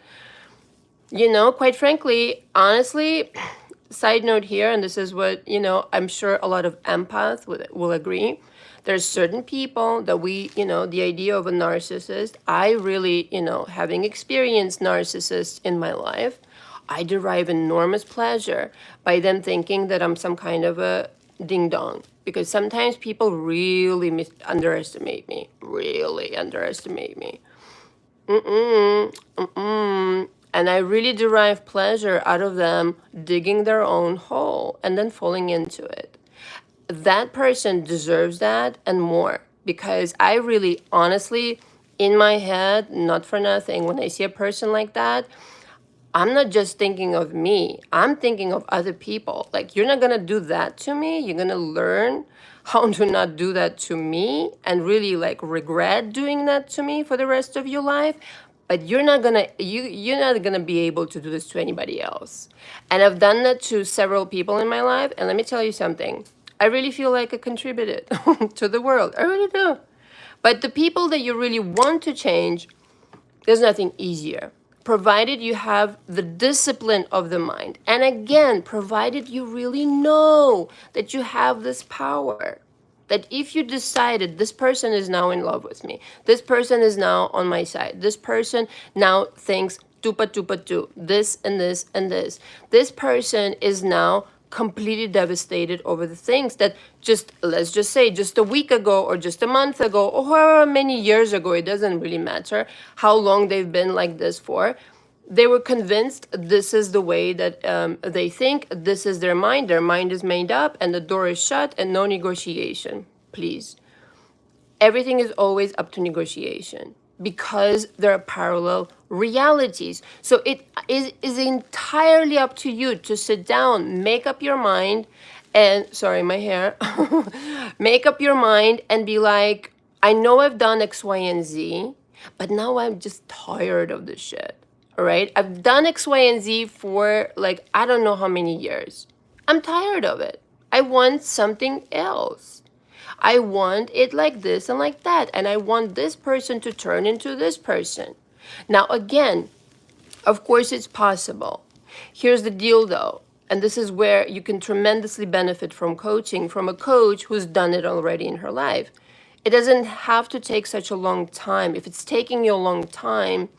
Quite frankly, honestly, side note here, and this is what, I'm sure a lot of empaths will agree. There's certain people that the idea of a narcissist, I really, having experienced narcissists in my life, I derive enormous pleasure by them thinking that I'm some kind of a ding dong. Because sometimes people really underestimate me. Really underestimate me. And I really derive pleasure out of them digging their own hole and then falling into it. That person deserves that and more. Because I really, honestly, in my head, not for nothing, when I see a person like that, I'm not just thinking of me. I'm thinking of other people. Like, you're not going to do that to me. You're going to learn how to not do that to me and really like regret doing that to me for the rest of your life. But you're not going to be able to do this to anybody else. And I've done that to several people in my life. And let me tell you something. I really feel like I contributed to the world. I really do. But the people that you really want to change, there's nothing easier. Provided you have the discipline of the mind. And again, provided you really know that you have this power. That if you decided this person is now in love with me, this person is now on my side, this person now thinks tupa tupa tu, this and this and this. This person is now completely devastated over the things that let's just say just a week ago or just a month ago or however many years ago, it doesn't really matter how long they've been like this for. They were convinced this is the way that they think, this is their mind is made up and the door is shut and no negotiation, please. Everything is always up to negotiation because there are parallel realities. So it is entirely up to you to sit down, make up your mind, and, sorry, my hair, make up your mind and be like, I know I've done X, Y, and Z, but now I'm just tired of this shit, all right? I've done X, Y, and Z for like, I don't know how many years. I'm tired of it. I want something else. I want it like this and like that. And I want this person to turn into this person. Now, again, of course it's possible. Here's the deal though. And this is where you can tremendously benefit from coaching from a coach who's done it already in her life. It doesn't have to take such a long time. If it's taking you a long time,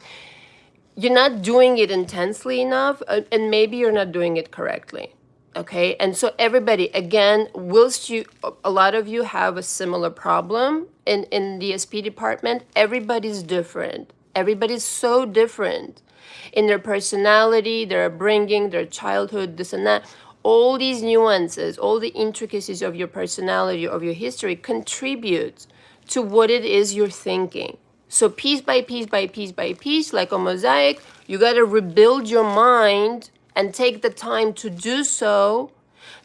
you're not doing it intensely enough, and maybe you're not doing it correctly. Okay, and so everybody, again, a lot of you have a similar problem in the SP department, everybody's different. Everybody's so different in their personality, their upbringing, their childhood, this and that. all these nuances, all the intricacies of your personality, of your history contribute to what it is you're thinking. So piece by piece by piece by piece, like a mosaic, you got to rebuild your mind and take the time to do so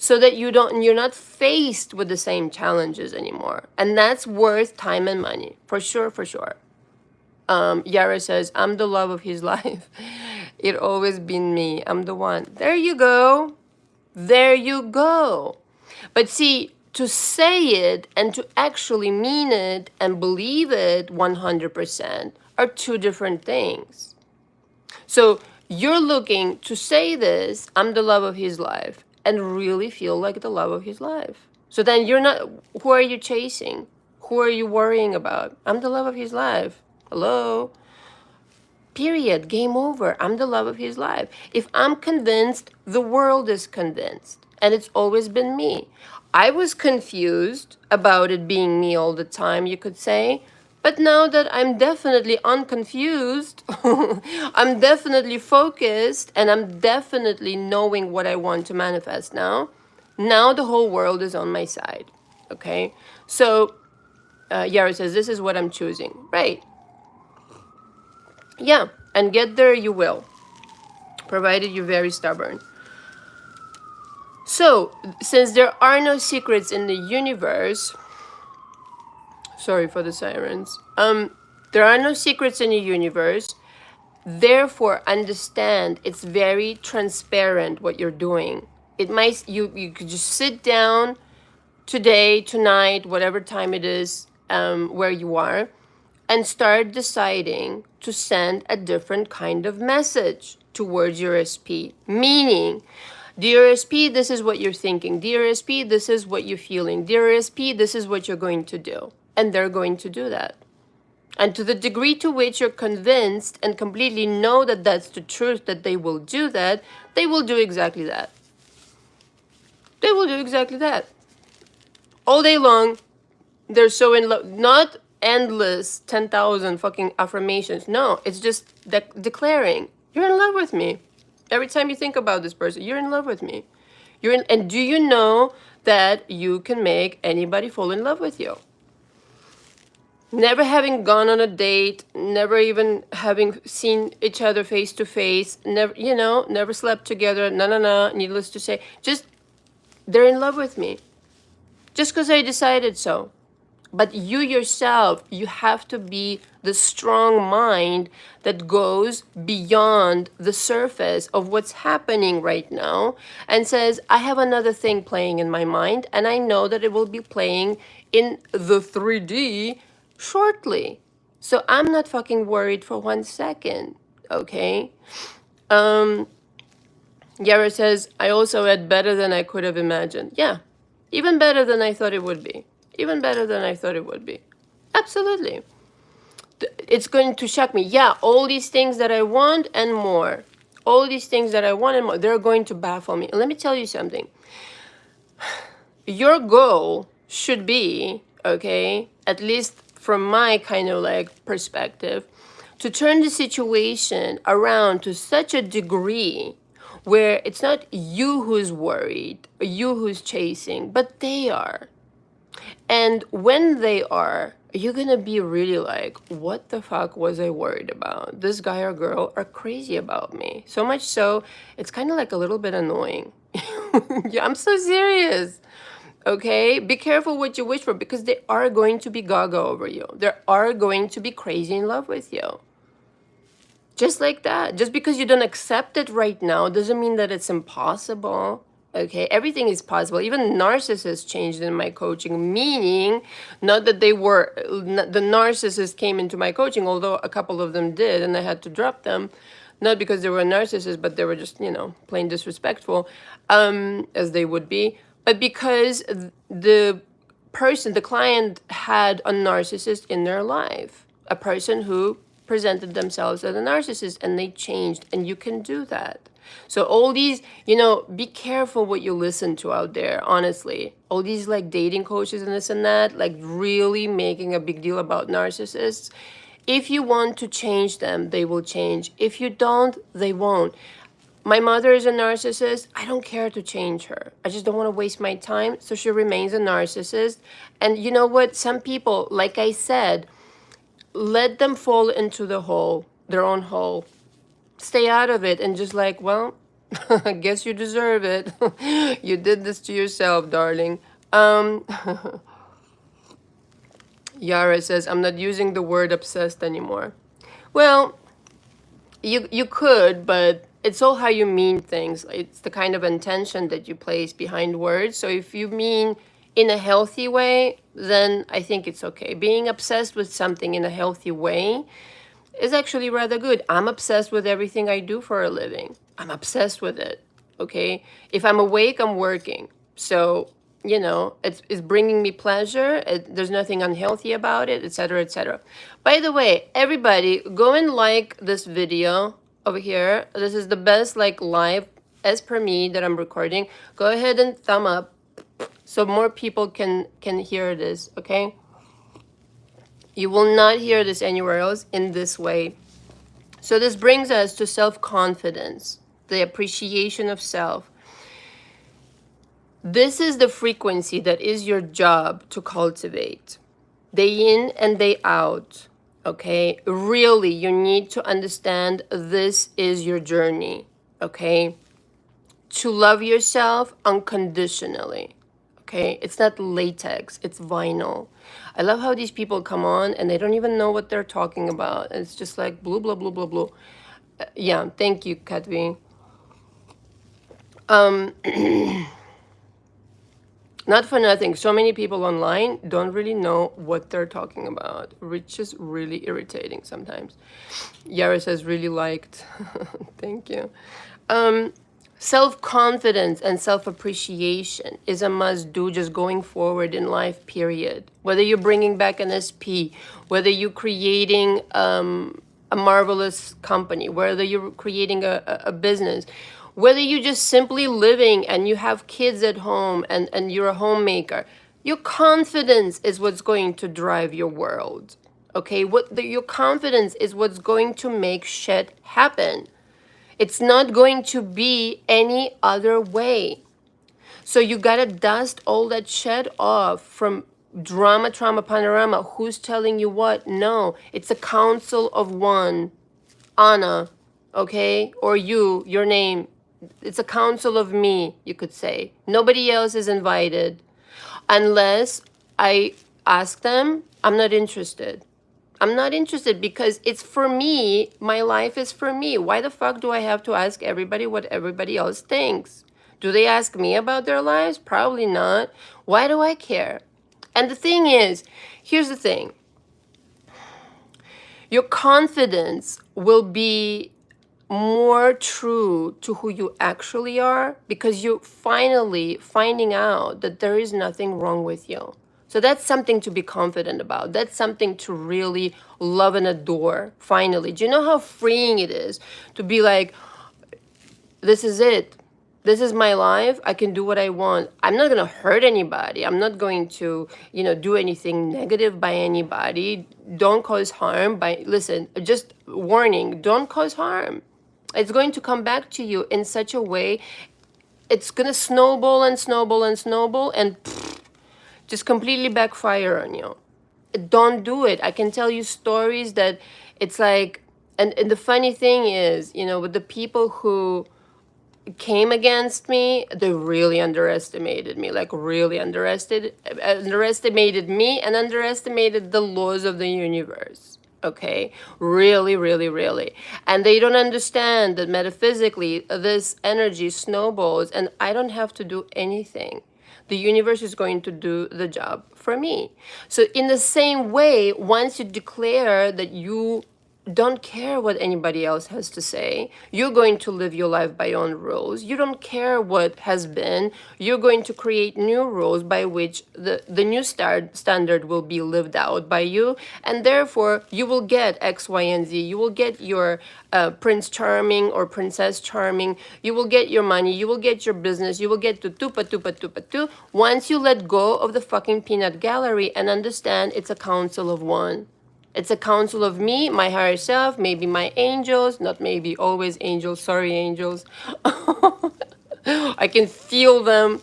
that you're not faced with the same challenges anymore. And that's worth time and money, for sure, for sure. Yara says, I'm the love of his life. It always been me. I'm the one. There you go. There you go. But see, to say it and to actually mean it and believe it 100% are two different things. So you're looking to say this, I'm the love of his life, and really feel like the love of his life. So then you're not, who are you chasing? Who are you worrying about? I'm the love of his life. Hello? Period. Game over. I'm the love of his life. If I'm convinced, the world is convinced. And it's always been me. I was confused about it being me all the time, you could say. But now that I'm definitely unconfused, I'm definitely focused, and I'm definitely knowing what I want to manifest now. Now the whole world is on my side. Okay? So, Yara says, this is what I'm choosing. Right. Yeah, and get there you will, provided you're very stubborn. So, since there are no secrets in the universe, sorry for the sirens, there are no secrets in the universe, therefore understand it's very transparent what you're doing. It might, you could just sit down today, tonight, whatever time it is, where you are, and start deciding to send a different kind of message towards your SP. Meaning, dear SP, this is what you're thinking. Dear SP, this is what you're feeling. Dear SP, this is what you're going to do. And they're going to do that. And to the degree to which you're convinced and completely know that that's the truth, that they will do that, they will do exactly that. They will do exactly that. All day long, they're so in love. Not endless 10,000 fucking affirmations. No, it's just declaring, you're in love with me. Every time you think about this person, you're in love with me. And do you know that you can make anybody fall in love with you? Never having gone on a date, never even having seen each other face to face, never slept together, needless to say, just, they're in love with me. Just because I decided so. But you yourself, you have to be the strong mind that goes beyond the surface of what's happening right now and says, I have another thing playing in my mind, and I know that it will be playing in the 3D shortly. So I'm not fucking worried for 1 second, okay? Yara says, I also had better than I could have imagined. Yeah, even better than I thought it would be. Even better than I thought it would be. Absolutely. It's going to shock me. Yeah, all these things that I want and more. All these things that I want and more, they're going to baffle me. And let me tell you something. Your goal should be, okay, at least from my kind of like perspective, to turn the situation around to such a degree where it's not you who's worried, or you who's chasing, but they are. And when they are, you're gonna be really like, what the fuck was I worried about? This guy or girl are crazy about me. So much so, it's kind of like a little bit annoying. Yeah, I'm so serious. Okay? Be careful what you wish for, because they are going to be gaga over you. They are going to be crazy in love with you. Just like that. Just because you don't accept it right now doesn't mean that it's impossible. Okay, everything is possible. Even narcissists changed in my coaching, meaning not that they were, the narcissists came into my coaching, although a couple of them did, and I had to drop them. Not because they were narcissists, but they were just, plain disrespectful, as they would be. But because the client had a narcissist in their life, a person who presented themselves as a narcissist, and they changed, and you can do that. So all these, be careful what you listen to out there, honestly. All these like dating coaches and this and that, like really making a big deal about narcissists. If you want to change them, they will change. If you don't, they won't. My mother is a narcissist. I don't care to change her. I just don't want to waste my time. So she remains a narcissist. And you know what? Some people, like I said, let them fall into the hole, their own hole. Stay out of it and just like, well, I guess you deserve it. You did this to yourself, darling. Yara says, I'm not using the word obsessed anymore. Well, you could, but it's all how you mean things. It's the kind of intention that you place behind words. So if you mean in a healthy way, then I think it's okay. Being obsessed with something in a healthy way is actually rather good. I'm obsessed with everything I do for a living. I'm obsessed with it, okay? If I'm awake, I'm working. So, you know, it's bringing me pleasure. There's nothing unhealthy about it, etc., etc. By the way, everybody, go and like this video over here. This is the best, like, live, as per me, that I'm recording. Go ahead and thumb up so more people can hear this, okay? You will not hear this anywhere else in this way. So this brings us to self-confidence, the appreciation of self. This is the frequency that is your job to cultivate. Day in and day out, okay? Really, you need to understand this is your journey, okay? To love yourself unconditionally, okay? It's not latex, it's vinyl. I love how these people come on and they don't even know what they're talking about. It's just like blue, blah, blah, blah, blah. Yeah, thank you, Katvi. Not for nothing, so many people online don't really know what they're talking about, which is really irritating sometimes. Yara says, really liked. Thank you. Self-confidence and self-appreciation is a must-do just going forward in life, period. Whether you're bringing back an SP, whether you're creating a marvelous company, whether you're creating a business, whether you're just simply living and you have kids at home and you're a homemaker, your confidence is what's going to drive your world, okay? Your confidence is what's going to make shit happen. It's not going to be any other way. So you gotta dust all that shit off from drama, trauma, panorama. Who's telling you what? No, it's a council of one. Anna, okay? Or you, your name. It's a council of me, you could say. Nobody else is invited. Unless I ask them, I'm not interested. I'm not interested because it's for me. My life is for me. Why the fuck do I have to ask everybody what everybody else thinks? Do they ask me about their lives? Probably not. Why do I care? And the thing is, here's the thing. Your confidence will be more true to who you actually are because you're finally finding out that there is nothing wrong with you. So that's something to be confident about. That's something to really love and adore, finally. Do you know how freeing it is to be like, this is it. This is my life. I can do what I want. I'm not going to hurt anybody. I'm not going to, do anything negative by anybody. Don't cause harm listen, just warning, don't cause harm. It's going to come back to you in such a way, it's going to snowball and snowball and snowball and just completely backfire on you. Don't do it. I can tell you stories that it's like, and the funny thing is, with the people who came against me, they really underestimated me, like really underestimated me and underestimated the laws of the universe. Okay, really, really, really. And they don't understand that metaphysically this energy snowballs and I don't have to do anything. The universe is going to do the job for me. So in the same way, once you declare that you don't care what anybody else has to say, you're going to live your life by your own rules. You don't care what has been. You're going to create new rules by which the new standard will be lived out by you. And therefore, you will get X, Y, and Z. You will get your Prince Charming or Princess Charming. You will get your money. You will get your business. You will get to tupa, tupa, tupa, tu. Once you let go of the fucking peanut gallery and understand it's a council of one. It's a counsel of me, my higher self, maybe my angels, not maybe, always angels, sorry angels. I can feel them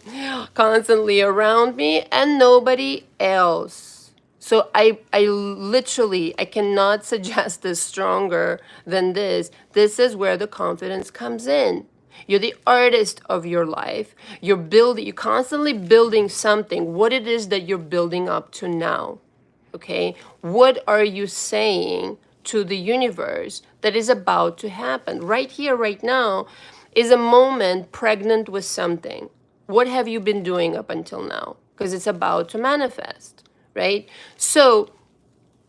constantly around me and nobody else. So I literally, I cannot suggest this stronger than this. This is where the confidence comes in. You're the artist of your life. You're constantly building something. What it is that you're building up to now. Okay? What are you saying to the universe that is about to happen? Right here, right now, is a moment pregnant with something. What have you been doing up until now? Because it's about to manifest, right? So,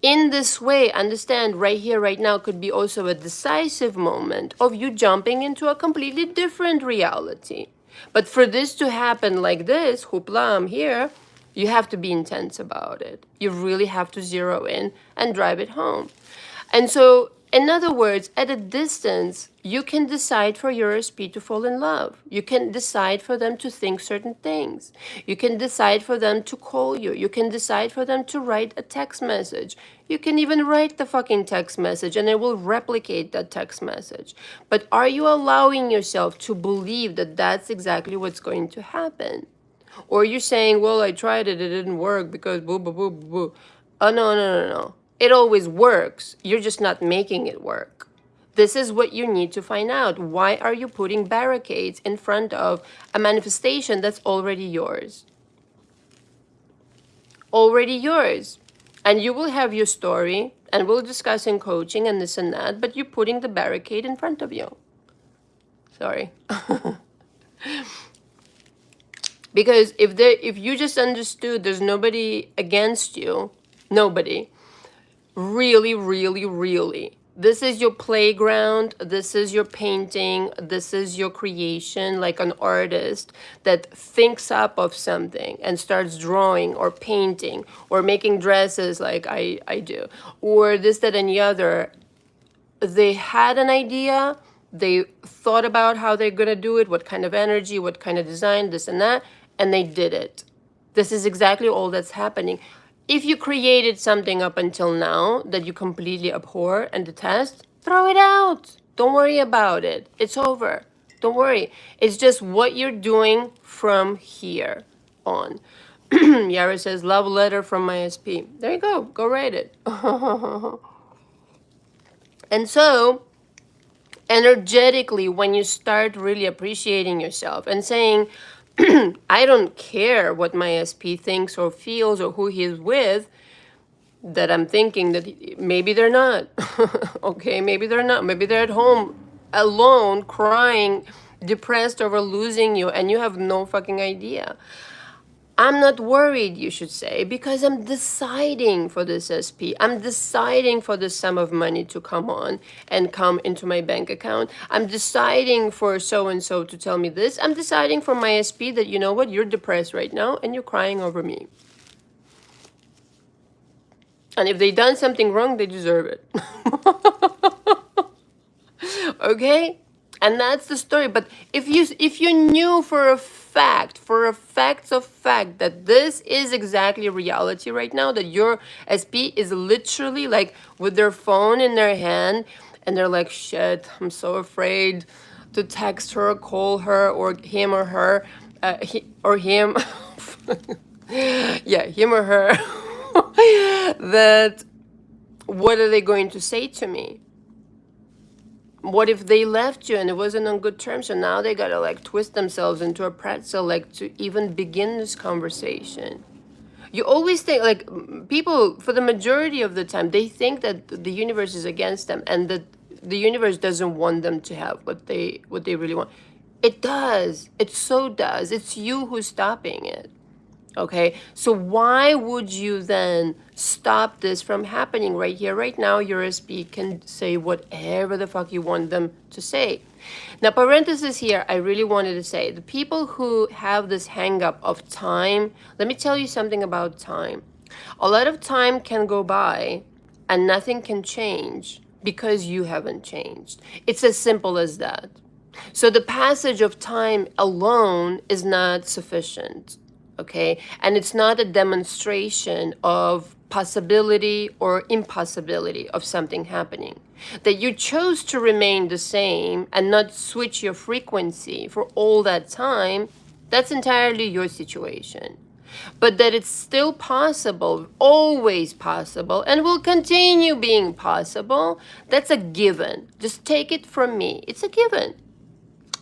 in this way, understand right here, right now could be also a decisive moment of you jumping into a completely different reality. But for this to happen like this, hoopla, I'm here, you have to be intense about it. You really have to zero in and drive it home. And so, in other words, at a distance, you can decide for your SP to fall in love. You can decide for them to think certain things. You can decide for them to call you. You can decide for them to write a text message. You can even write the fucking text message and it will replicate that text message. But are you allowing yourself to believe that that's exactly what's going to happen? Or you're saying, well, I tried it, it didn't work because boo, boo, boo, boo. Oh, no. It always works. You're just not making it work. This is what you need to find out. Why are you putting barricades in front of a manifestation that's already yours? Already yours. And you will have your story, and we'll discuss in coaching and this and that, but you're putting the barricade in front of you. Sorry. Because if you just understood there's nobody against you, nobody, really, this is your playground, this is your painting, this is your creation, like an artist that thinks up of something and starts drawing or painting or making dresses like I do, or this, that, and the other. They had an idea, they thought about how they're gonna do it, what kind of energy, what kind of design, this and that, and they did it. This is exactly all that's happening. If you created something up until now that you completely abhor and detest, throw it out. Don't worry about it. It's over. Don't worry. It's just what you're doing from here on. Yara says, love letter from my SP. There you go. Go write it. And so, energetically, when you start really appreciating yourself and saying, I don't care what my SP thinks or feels or who he's with, that I'm thinking that maybe they're not. Okay, maybe they're not. Maybe they're at home alone, crying, depressed over losing you, and you have no fucking idea. I'm not worried, you should say, because I'm deciding for this SP. I'm deciding for the sum of money to come on and come into my bank account. I'm deciding for so-and-so to tell me this. I'm deciding for my SP that, you know what, you're depressed right now and you're crying over me. And if they done something wrong, they deserve it. Okay? And that's the story. But if you knew for a fact that this is exactly reality right now, that your SP is literally like with their phone in their hand and they're like, shit, I'm so afraid to text her, call her, or him or her, him. Yeah, him or her. That what are they going to say to me? What if they left you and it wasn't on good terms, so now they gotta like twist themselves into a pretzel like to even begin this conversation? You always think, like, people, for the majority of the time, they think that the universe is against them and that the universe doesn't want them to have what they really want. It does. It so does. It's you who's stopping it. Okay, so why would you then stop this from happening right here, right now? Your SP can say whatever the fuck you want them to say. Now, parenthesis here, I really wanted to say, the people who have this hang up of time, let me tell you something about time. A lot of time can go by and nothing can change because you haven't changed. It's as simple as that. So the passage of time alone is not sufficient. okay? And it's not a demonstration of possibility or impossibility of something happening. That you chose to remain the same and not switch your frequency for all that time, that's entirely your situation. But that it's still possible, always possible, and will continue being possible, that's a given. Just take it from me. It's a given.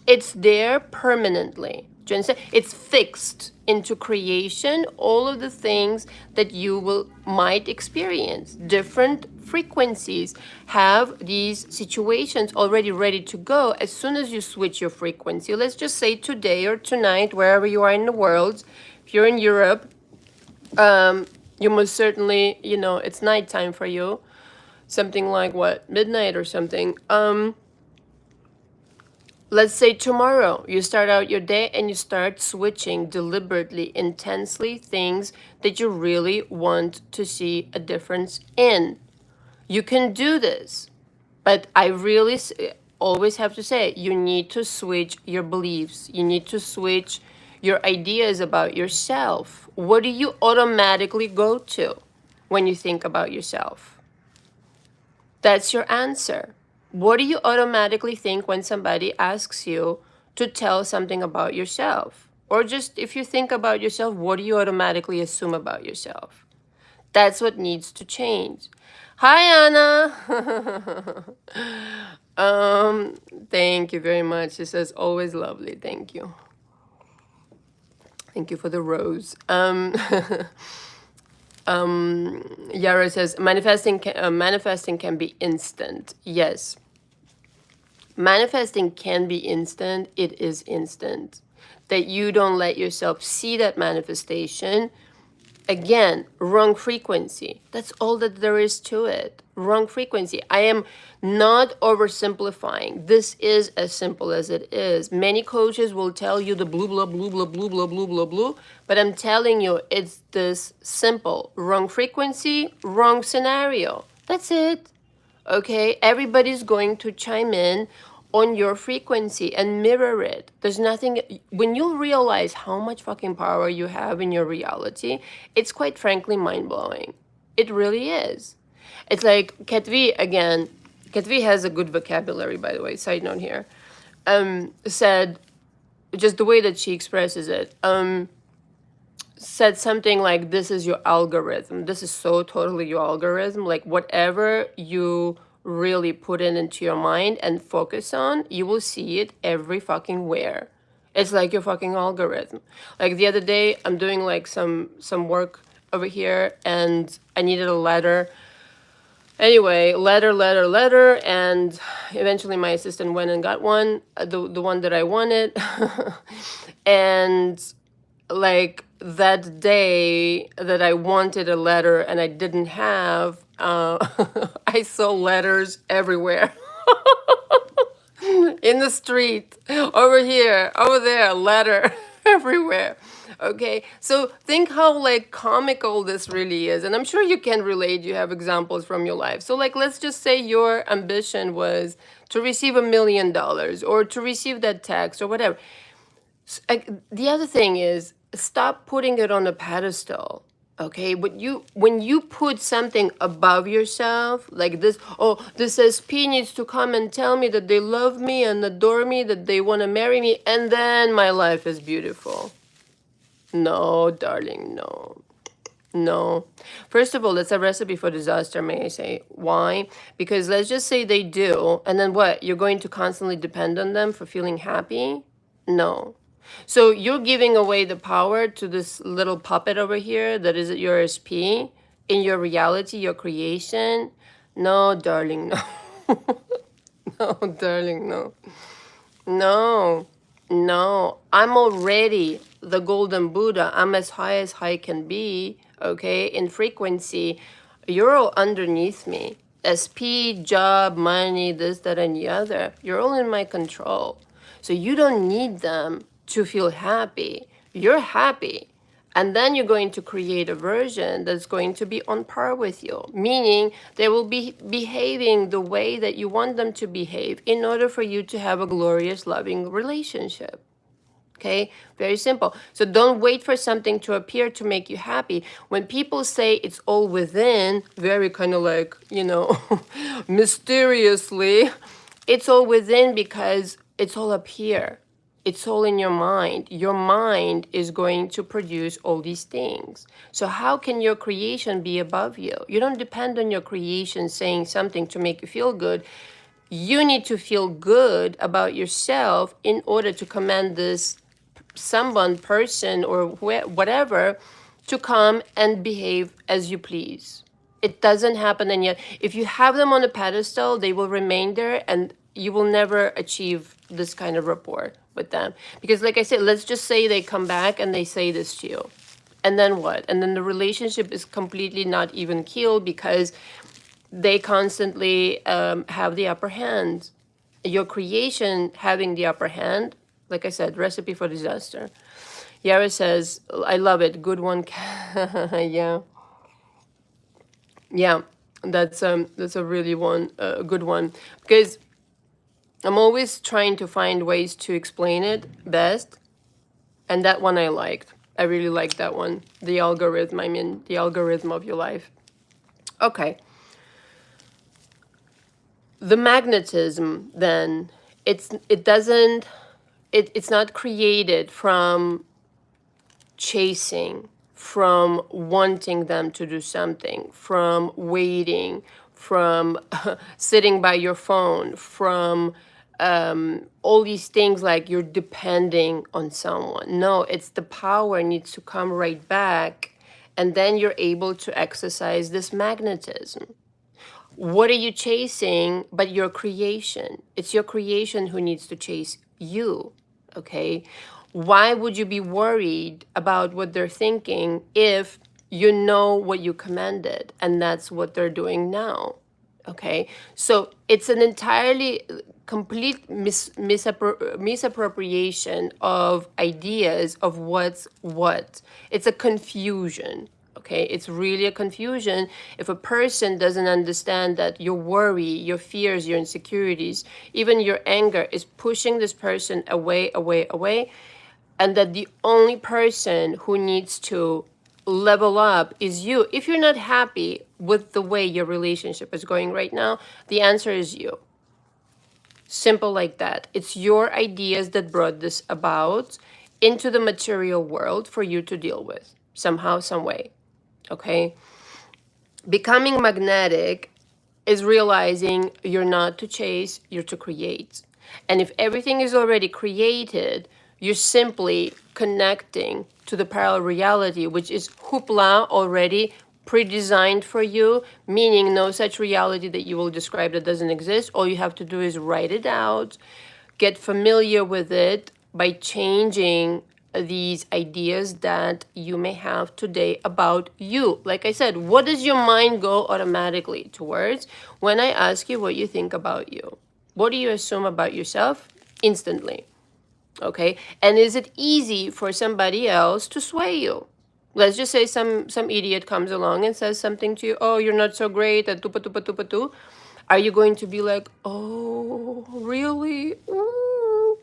It's there permanently. Do you understand? It's fixed into creation, all of the things that you might experience. Different frequencies have these situations already ready to go as soon as you switch your frequency. Let's just say today or tonight, wherever you are in the world. If you're in Europe, you most certainly, it's nighttime for you. Something like what? Midnight or something. Let's say tomorrow you start out your day and you start switching deliberately, intensely things that you really want to see a difference in. You can do this, but I really always have to say, you need to switch your beliefs. You need to switch your ideas about yourself. What do you automatically go to when you think about yourself? That's your answer. What do you automatically think when somebody asks you to tell something about yourself? Or just if you think about yourself, what do you automatically assume about yourself? That's what needs to change. Hi, Anna. Thank you very much. She says, always lovely. Thank you. Thank you for the rose. Yara says, manifesting can be instant. Yes. Manifesting can be instant. It is instant. That you don't let yourself see that manifestation. Again, wrong frequency. That's all that there is to it. Wrong frequency. I am not oversimplifying. This is as simple as it is. Many coaches will tell you the blue, blah, blue, blah, blue, blah, blue, blah, blue. But I'm telling you, it's this simple. Wrong frequency, wrong scenario. That's it. Okay? Everybody's going to chime in on your frequency and mirror it. There's nothing, when you realize how much fucking power you have in your reality, it's quite frankly mind-blowing. It really is. It's like Ketvi again. Ketvi has a good vocabulary, by the way, side note here. Said, just the way that she expresses it, said something like, this is your algorithm. This is so totally your algorithm. Like whatever you really put it into your mind and focus on, you will see it every fucking where. It's like your fucking algorithm. Like the other day, I'm doing like some work over here and I needed a letter. Anyway, letter, and eventually my assistant went and got one, the one that I wanted. And like that day that I wanted a letter and I didn't have, I saw letters everywhere. In the street, over here, over there, letter everywhere. Okay, so think how like comical this really is. And I'm sure you can relate, you have examples from your life. So like, let's just say your ambition was to receive $1 million or to receive that text or whatever. The other thing is, stop putting it on a pedestal. Okay, but when you put something above yourself, like this, oh, this SP needs to come and tell me that they love me and adore me, that they want to marry me, and then my life is beautiful. No, darling, no. No. First of all, that's a recipe for disaster, may I say. Why? Because let's just say they do, and then what? You're going to constantly depend on them for feeling happy? No. So you're giving away the power to this little puppet over here that is your SP in your reality, your creation. No, darling, no. No, darling, no. No, no. I'm already the golden Buddha. I'm as high can be, okay, in frequency. You're all underneath me. SP, job, money, this, that, and the other. You're all in my control. So you don't need them to feel happy. You're happy. And then you're going to create a version that's going to be on par with you, meaning they will be behaving the way that you want them to behave in order for you to have a glorious, loving relationship. Okay, very simple. So don't wait for something to appear to make you happy. When people say it's all within, very kind of like, mysteriously, it's all within because it's all up here. It's all in your mind. Your mind is going to produce all these things. So how can your creation be above you? You don't depend on your creation saying something to make you feel good. You need to feel good about yourself in order to command this someone, person, or whatever to come and behave as you please. It doesn't happen, and yet if you have them on a pedestal, they will remain there, and you will never achieve this kind of rapport with them. Because like I said, let's just say they come back and they say this to you. And then what? And then the relationship is completely not even keeled because they constantly have the upper hand. Your creation having the upper hand, like I said, recipe for disaster. Yara says, I love it. Good one. Yeah. Yeah. That's a really good one. Because I'm always trying to find ways to explain it best. And that one I liked. I really liked that one. The algorithm, the algorithm of your life. Okay. The magnetism, then, it's not created from chasing, from wanting them to do something, from waiting, from sitting by your phone, from all these things like you're depending on someone. No, it's the power needs to come right back, and then you're able to exercise this magnetism. What are you chasing but your creation? It's your creation who needs to chase you, okay? Why would you be worried about what they're thinking if you know what you commanded and that's what they're doing now, okay? So it's an entirely complete misappropriation of ideas of what's what. It's a confusion. Okay, it's really a confusion if a person doesn't understand that your worry, your fears, your insecurities, even your anger is pushing this person away, away, away, and that the only person who needs to level up is you. If you're not happy with the way your relationship is going right now, the answer is you. Simple like that. It's your ideas that brought this about into the material world for you to deal with somehow, some way. Okay, becoming magnetic is realizing you're not to chase, you're to create. And if everything is already created, you're simply connecting to the parallel reality, which is hoopla already pre-designed for you, meaning no such reality that you will describe that doesn't exist. All you have to do is write it out, get familiar with it by changing these ideas that you may have today about you. Like I said, what does your mind go automatically towards when I ask you what you think about you? What do you assume about yourself instantly? Okay, and is it easy for somebody else to sway you? Let's just say some idiot comes along and says something to you. Oh, you're not so great at tupa tupa tupa tu. Are you going to be like, oh, really? Ooh.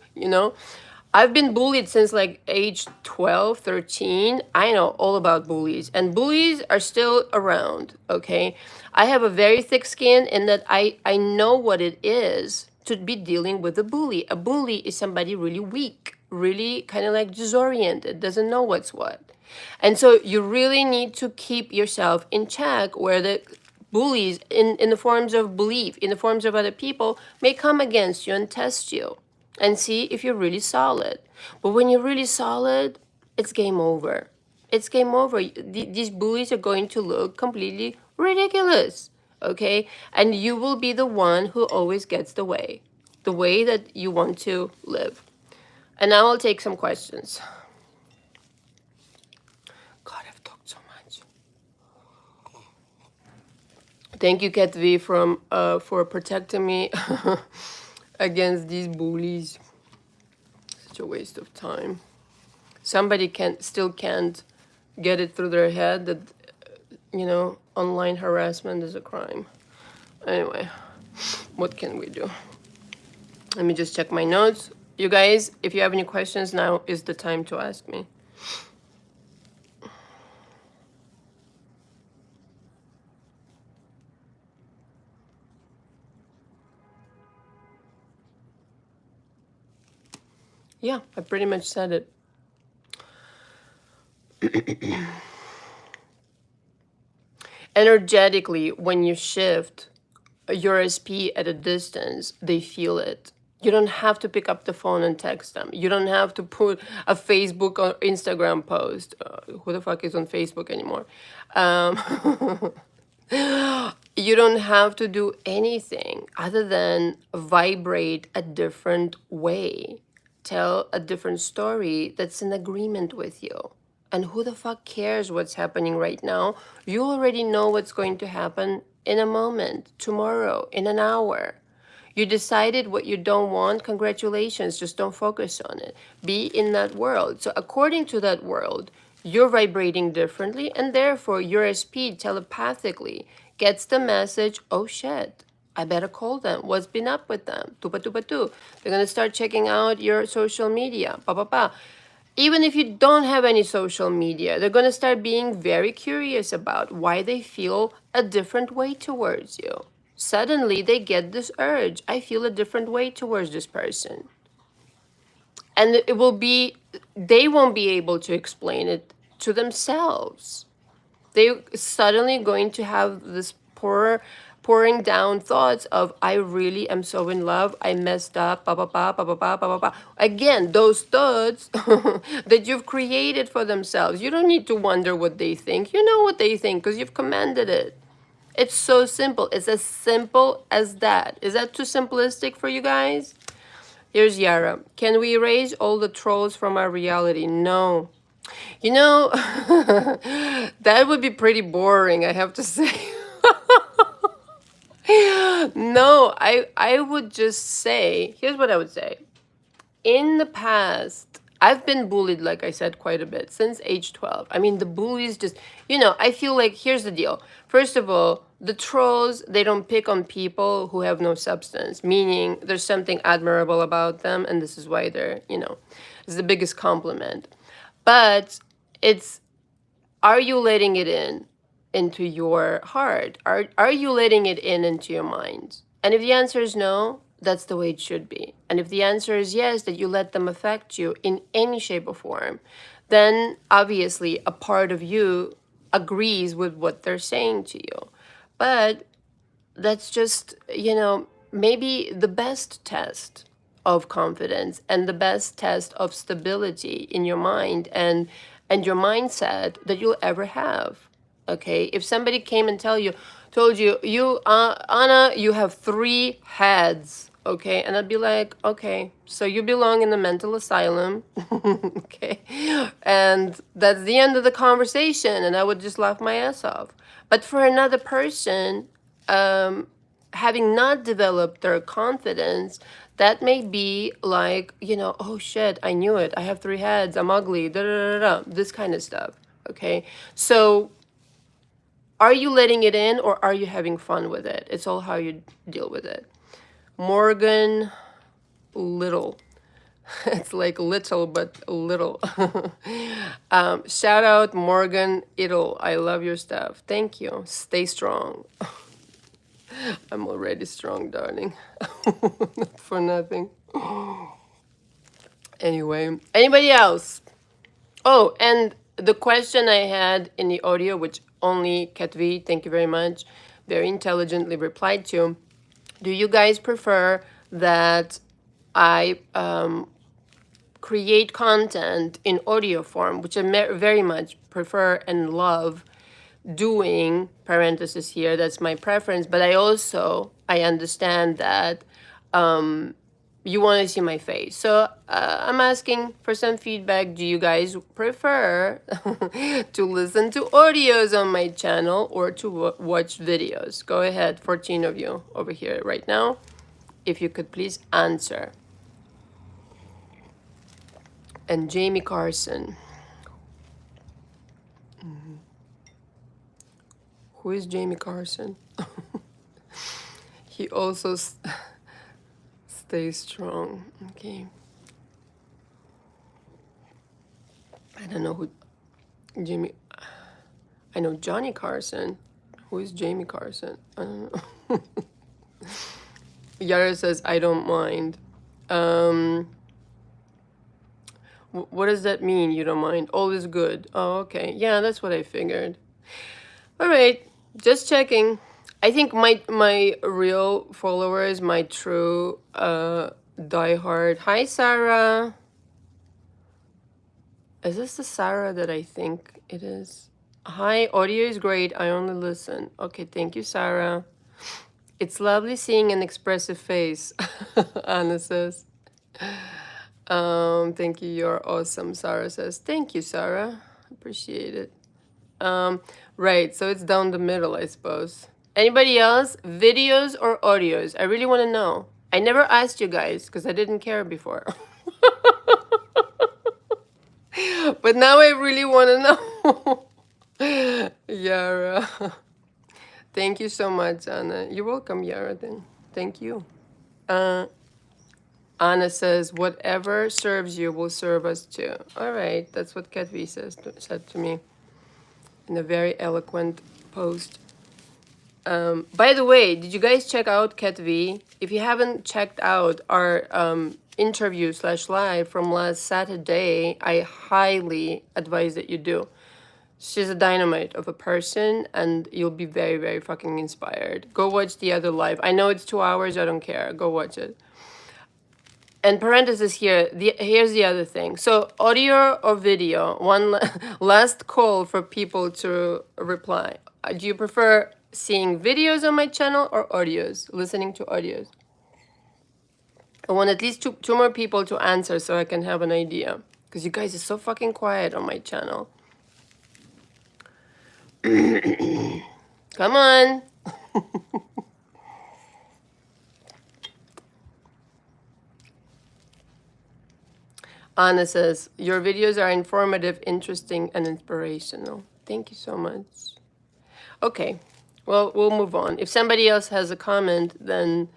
I've been bullied since like age 12, 13. I know all about bullies, and bullies are still around, okay? I have a very thick skin in that I know what it is to be dealing with a bully. A bully is somebody really weak, really kind of like disoriented, doesn't know what's what. And so you really need to keep yourself in check where the bullies in the forms of belief, in the forms of other people, may come against you and test you and see if you're really solid. But when you're really solid, it's game over. It's game over. These bullies are going to look completely ridiculous, okay? And you will be the one who always gets the way that you want to live. And now I'll take some questions. God, I've talked so much. Thank you, Kat V, for protecting me against these bullies. Such a waste of time. Somebody still can't get it through their head that, online harassment is a crime. Anyway, what can we do? Let me just check my notes. You guys, if you have any questions, now is the time to ask me. Yeah, I pretty much said it. Energetically, when you shift your SP at a distance, they feel it. You don't have to pick up the phone and text them. You don't have to put a Facebook or Instagram post. Who the fuck is on Facebook anymore? Um, you don't have to do anything other than vibrate a different way, tell a different story that's in agreement with you. And who the fuck cares what's happening right now? You already know what's going to happen in a moment, tomorrow, in an hour. You decided what you don't want. Congratulations. Just don't focus on it. Be in that world. So according to that world, you're vibrating differently, and therefore your SP telepathically gets the message, oh shit, I better call them. What's been up with them? Tupa tupa tu. They're gonna start checking out your social media. Pa pa pa. Even if you don't have any social media, they're gonna start being very curious about why they feel a different way towards you. Suddenly they get this urge. I feel a different way towards this person. And it will be, they won't be able to explain it to themselves. They suddenly going to have this pouring down thoughts of, I really am so in love, I messed up, ba ba ba ba ba ba ba ba. Again, those thoughts that you've created for themselves. You don't need to wonder what they think. You know what they think because you've commanded it. It's so simple. It's as simple as that. Is that too simplistic for you guys? Here's Yara. Can we erase all the trolls from our reality? No. You know, that would be pretty boring, I have to say. No, I would just say, here's what I would say. In the past, I've been bullied, like I said, quite a bit since age 12. I mean, the bullies just, I feel like, here's the deal. First of all, the trolls, they don't pick on people who have no substance, meaning there's something admirable about them, and this is why they're, it's the biggest compliment. But it's, are you letting it into your heart? Are you letting it into your mind? And if the answer is no, that's the way it should be. And if the answer is yes, that you let them affect you in any shape or form, then obviously a part of you agrees with what they're saying to you. But that's just, maybe the best test of confidence and the best test of stability in your mind and your mindset that you'll ever have. Okay, if somebody came and told you, Anna, you have 3 heads. Okay, and I'd be like, okay, so you belong in the mental asylum. Okay, and that's the end of the conversation, and I would just laugh my ass off. But for another person, having not developed their confidence, that may be like, oh shit, I knew it. I have 3 heads. I'm ugly. Da da da da. This kind of stuff. Okay, so are you letting it in or are you having fun with it? It's all how you deal with it. Morgan Little. It's like little, but little. Shout out Morgan Ittle. I love your stuff. Thank you. Stay strong. I'm already strong, darling. Not for nothing. Anyway, anybody else? Oh, and the question I had in the audio, which only Katvi, thank you very much, very intelligently replied to. Do you guys prefer that I create content in audio form, which I very much prefer and love doing, parenthesis here, that's my preference, but I understand that you want to see my face. So I'm asking for some feedback. Do you guys prefer to listen to audios on my channel or to watch videos? Go ahead, 14 of you over here right now. If you could please answer. And Jamie Carson. Who is Jamie Carson? He also stays strong. Okay. I don't know who Jimmy. I know Johnny Carson. Who is Jamie Carson? I don't know. Yara says, I don't mind. Um, what does that mean, you don't mind? All is good. Oh, okay. Yeah, that's what I figured. All right, just checking. I think my real followers, my true diehard. Hi, Sarah. Is this the Sarah that I think it is? Hi, audio is great. I only listen. Okay, thank you, Sarah. It's lovely seeing an expressive face, Anna says. Thank you, you're awesome, Sarah says. Thank you, Sarah. Appreciate it. Right, so it's down the middle, I suppose. Anybody else? Videos or audios? I really want to know. I never asked you guys because I didn't care before. But now I really want to know. Yara. Thank you so much, Anna. You're welcome, Yara, then. Thank you. Anna says, whatever serves you will serve us too. All right, that's what Kat V said to me in a very eloquent post. By the way, did you guys check out Kat V? If you haven't checked out our interview / live from last Saturday, I highly advise that you do. She's a dynamite of a person, and you'll be very, very fucking inspired. Go watch the other live. I know it's 2 hours. I don't care. Go watch it. And parenthesis here, here's the other thing. So audio or video, one last call for people to reply. Do you prefer seeing videos on my channel or audios, listening to audios? I want at least two more people to answer so I can have an idea. Because you guys are so fucking quiet on my channel. Come on. Anna says, your videos are informative, interesting, and inspirational. Thank you so much. Okay, well, we'll move on. If somebody else has a comment, then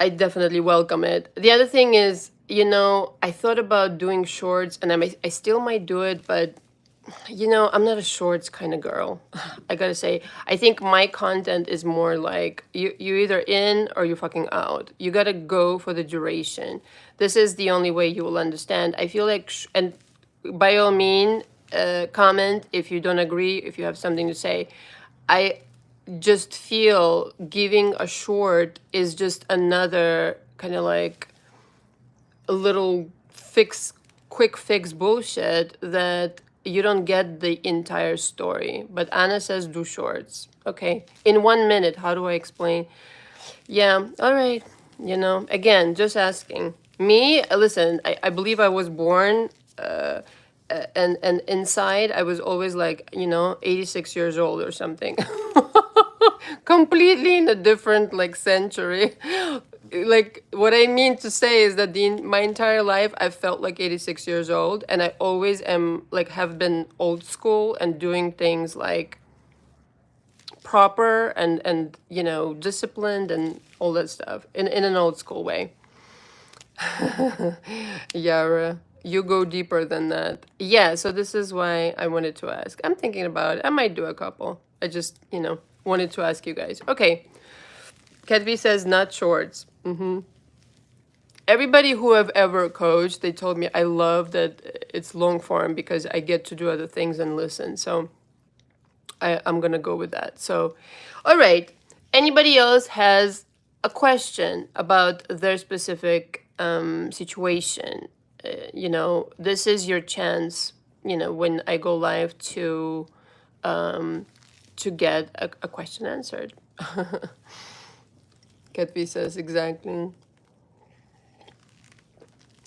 I definitely welcome it. The other thing is, you know, I thought about doing shorts, and I still might do it, but you know, I'm not a shorts kind of girl. I gotta say, I think my content is more like you're either in or you're fucking out. You gotta go for the duration. This is the only way you will understand. I feel like, and by all means, comment if you don't agree, if you have something to say. I just feel giving a short is just another kind of like a little quick fix bullshit that you don't get the entire story. But Anna says do shorts. Okay. In 1 minute, how do I explain? Yeah, all right. You know, again, just asking. Me, listen, I believe I was born and inside I was always like, you know, 86 years old or something. Completely in a different like century. Like what I mean to say is that my entire life I've felt like 86 years old, and I always am like have been old school and doing things like proper and you know, disciplined and all that stuff in an old school way. Yara, you go deeper than that. Yeah, so this is why I wanted to ask. I'm thinking about it. I might do a couple. I just, you know, wanted to ask you guys. Okay. Katvi says not shorts. Everybody who I've ever coached, they told me I love that it's long form because I get to do other things and listen. So I'm going to go with that. So, all right. Anybody else has a question about their specific situation? You know, this is your chance, you know, when I go live to get a question answered. Katvi says exactly.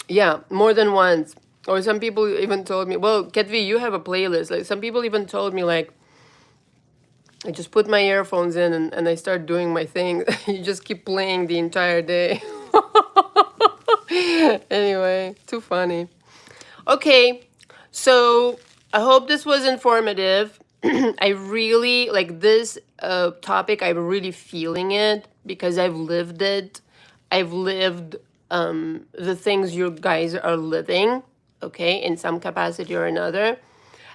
Yeah, more than once. Or some people even told me, well, Katvi, you have a playlist. Like some people even told me like, I just put my earphones in and I start doing my thing. You just keep playing the entire day. Anyway, too funny. Okay, so I hope this was informative. I really like this topic. I'm really feeling it because I've lived it. I've lived the things you guys are living. okay, in some capacity or another.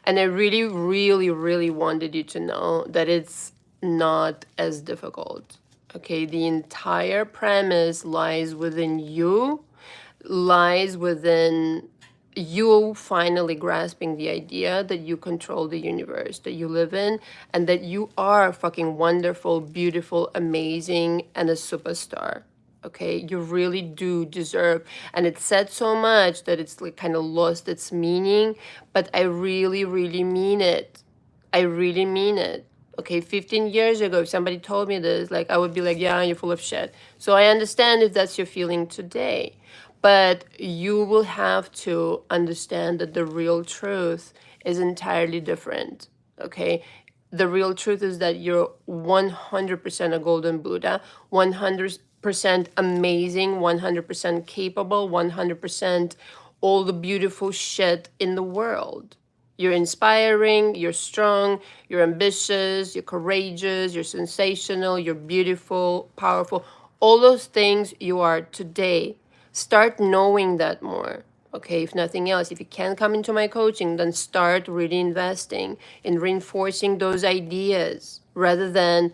And I really, really, really wanted you to know that it's not as difficult. Okay, the entire premise lies within you, lies within you finally grasping the idea that you control the universe that you live in, and that you are fucking wonderful, beautiful, amazing, and a superstar. Okay, you really do deserve, and it's said so much that it's like kind of lost its meaning, but I really, really mean it. I really mean it. Okay, 15 years ago, if somebody told me this, like, I would be like, yeah, you're full of shit. So I understand if that's your feeling today. But you will have to understand that the real truth is entirely different. Okay? The real truth is that you're 100% a golden Buddha, 100% amazing, 100% capable, 100% all the beautiful shit in the world. You're inspiring, you're strong, you're ambitious, you're courageous, you're sensational, you're beautiful, powerful. All those things you are today. Start knowing that more. Okay, if nothing else, if you can't come into my coaching, then start really investing in reinforcing those ideas rather than,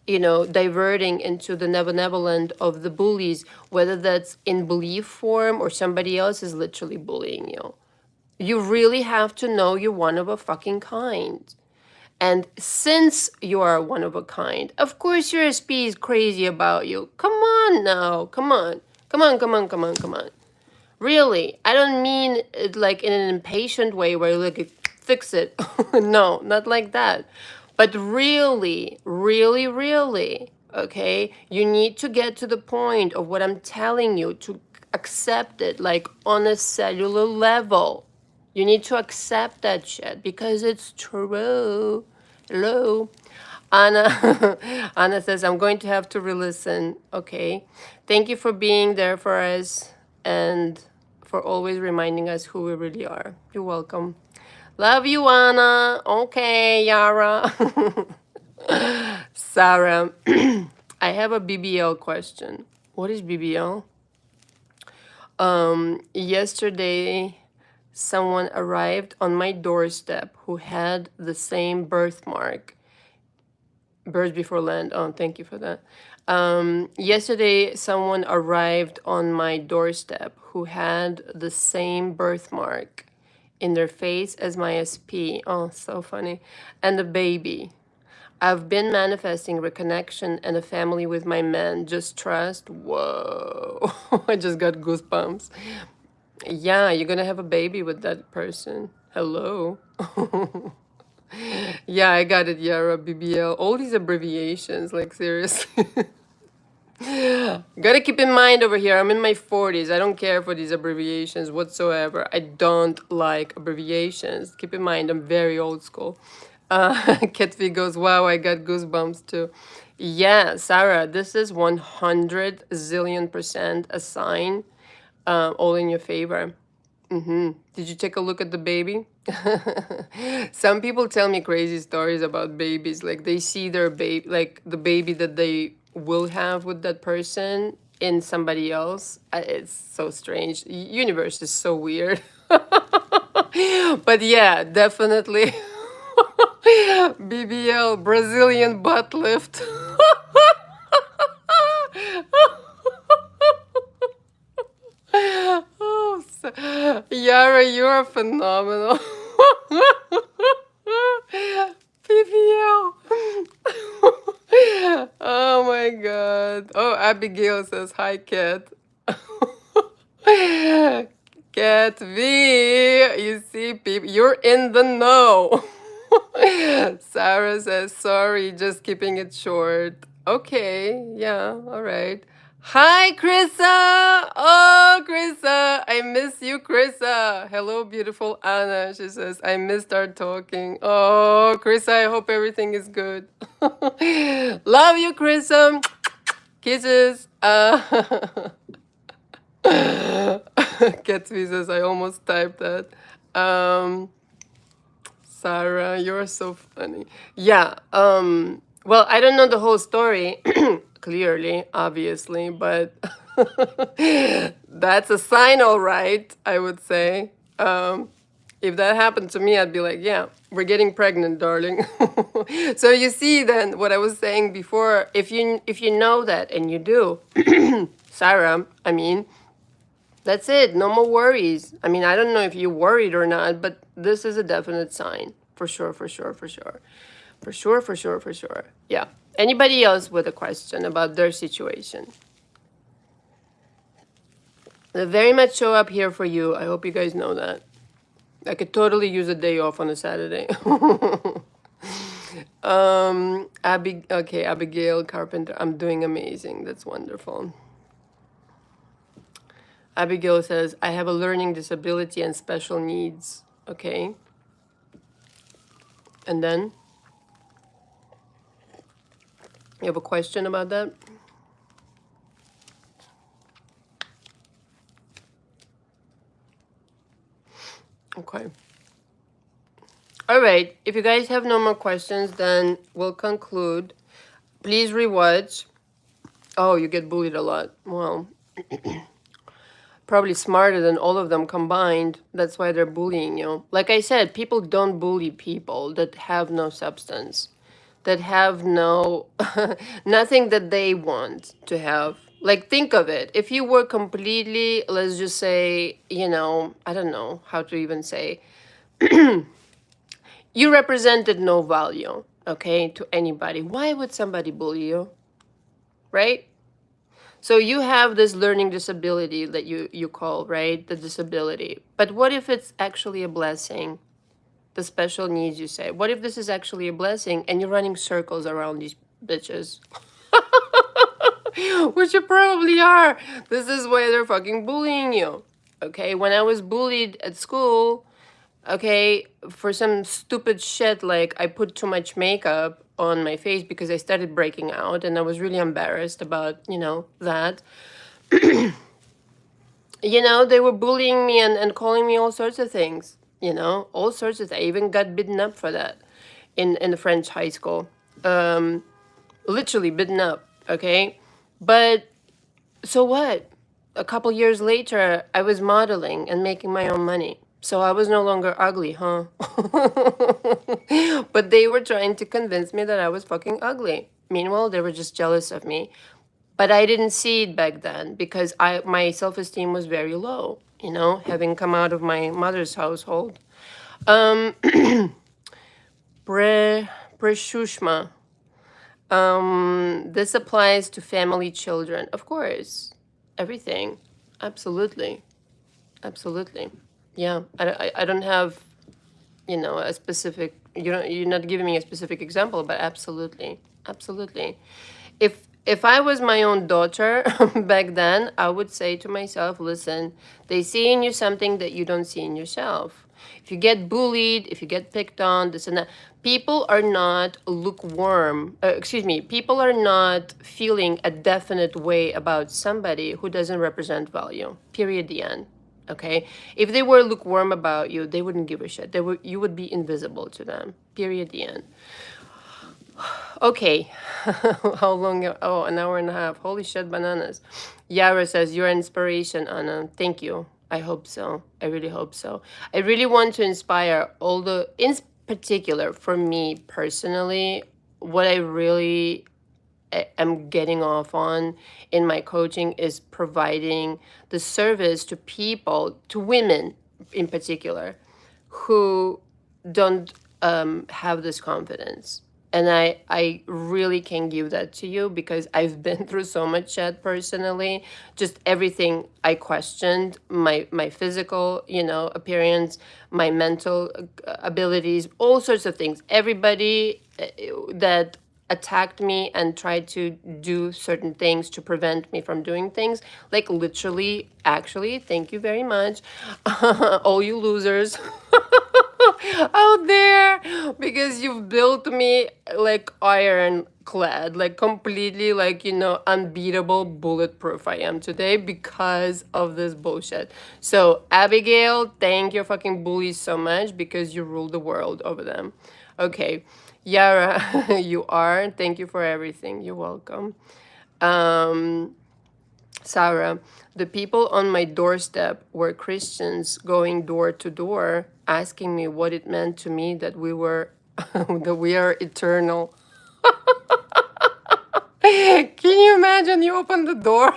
diverting into the benevolent of the bullies, whether that's in belief form or somebody else is literally bullying you. You really have to know you're one of a fucking kind. And since you are one of a kind, of course your SP is crazy about you. Come on now. Come on. Come on, come on, come on, come on. Really. I don't mean it like in an impatient way where you like fix it. No, not like that. But really, really, really, okay, you need to get to the point of what I'm telling you to accept it like on a cellular level. You need to accept that shit because it's true. Hello. Anna, Anna says, I'm going to have to re-listen. Okay. Thank you for being there for us and for always reminding us who we really are. You're welcome. Love you, Anna. Okay, Yara. Sarah, I have a BBL question. What is BBL? Yesterday, someone arrived on my doorstep who had the same birthmark. Birds before land. Oh, thank you for that. Yesterday, someone arrived on my doorstep who had the same birthmark in their face as my SP. Oh, so funny. And a baby. I've been manifesting reconnection and a family with my man. Just trust. Whoa. I just got goosebumps. Yeah, you're gonna have a baby with that person. Hello. Yeah, I got it, Yara, BBL. All these abbreviations, like seriously. Gotta keep in mind over here, I'm in my 40s. I don't care for these abbreviations whatsoever. I don't like abbreviations. Keep in mind, I'm very old school. Ketvi goes, wow, I got goosebumps too. Yeah, Sarah, this is 100 zillion % a sign, all in your favor. Did you take a look at the baby? Some people tell me crazy stories about babies. Like they see their baby, like the baby that they will have with that person in somebody else. It's so strange. Universe is so weird. But yeah, definitely. BBL, Brazilian butt lift. Oh, Yara, you are phenomenal. PPL. Oh my god. Oh, Abigail says hi, Cat. Cat V, you see, people, you're in the know. Sarah says sorry, just keeping it short. Okay, yeah, all right. Hi, Krissa! Oh, Krissa! I miss you, Krissa! Hello, beautiful Anna. She says, I missed our talking. Oh, Krissa, I hope everything is good. Love you, Krissa! Kisses! Gatsby says, I almost typed that. Sarah, you're so funny. Yeah, well, I don't know the whole story, clearly, obviously, but that's a sign, all right, I would say. If that happened to me, I'd be like, yeah, we're getting pregnant, darling. So you see then what I was saying before, if you know that, and you do, Sarah, I mean, that's it. No more worries. I mean, I don't know if you're worried or not, but this is a definite sign. For sure, for sure, for sure. For sure, for sure, for sure. Yeah. Anybody else with a question about their situation? I very much show up here for you. I hope you guys know that. I could totally use a day off on a Saturday. Okay, Abigail Carpenter. I'm doing amazing. That's wonderful. Abigail says, I have a learning disability and special needs. Okay. And then? You have a question about that? Okay. All right. If you guys have no more questions, then we'll conclude. Please rewatch. Oh, you get bullied a lot. Well, probably smarter than all of them combined. That's why they're bullying you. Like I said, people don't bully people that have no substance, that have no, nothing that they want to have. Like, think of it. If you were completely, let's just say, I don't know how to even say, you represented no value, okay, to anybody. Why would somebody bully you? Right? So you have this learning disability that you call, right? The disability. But what if it's actually a blessing? The special needs, you say. What if this is actually a blessing and you're running circles around these bitches? Which you probably are. This is why they're fucking bullying you. Okay, when I was bullied at school, okay, for some stupid shit like I put too much makeup on my face because I started breaking out and I was really embarrassed about, that. They were bullying me and calling me all sorts of things, all sorts of things. I even got beaten up for that in the French high school. Literally beaten up, okay? But so what? A couple years later, I was modeling and making my own money. So I was no longer ugly, huh? But they were trying to convince me that I was fucking ugly. Meanwhile, they were just jealous of me. But I didn't see it back then because my self-esteem was very low, having come out of my mother's household. Preshushma. This applies to family, children. Of course. Everything. Absolutely. Absolutely. Yeah. I don't have, a specific, you're not giving me a specific example, but absolutely. Absolutely. If I was my own daughter back then, I would say to myself, listen, they see in you something that you don't see in yourself. If you get bullied, if you get picked on, this and that, people are not lukewarm. People are not feeling a definite way about somebody who doesn't represent value. Period. The end. Okay? If they were lukewarm about you, they wouldn't give a shit. You would be invisible to them. Period. The end. Okay. How long? Oh, an hour and a half. Holy shit, bananas. Yara says, you're an inspiration, Anna. Thank you. I hope so. I really hope so. I really want to inspire in particular, for me personally, what I really am getting off on in my coaching is providing the service to people, to women in particular, who don't have this confidence. And I really can give that to you because I've been through so much shit personally. Just everything I questioned, my physical, appearance, my mental abilities, all sorts of things. Everybody that attacked me and tried to do certain things to prevent me from doing things, like literally, actually, thank you very much, all you losers. Out there, because you've built me like ironclad, like completely like unbeatable, bulletproof I am today because of this bullshit. So Abigail, thank your fucking bullies so much because you rule the world over them. Okay, Yara, you are. Thank you for everything. You're welcome. Sarah, the people on my doorstep were Christians going door to door, asking me what it meant to me that we were that we are eternal. Can you imagine you open the door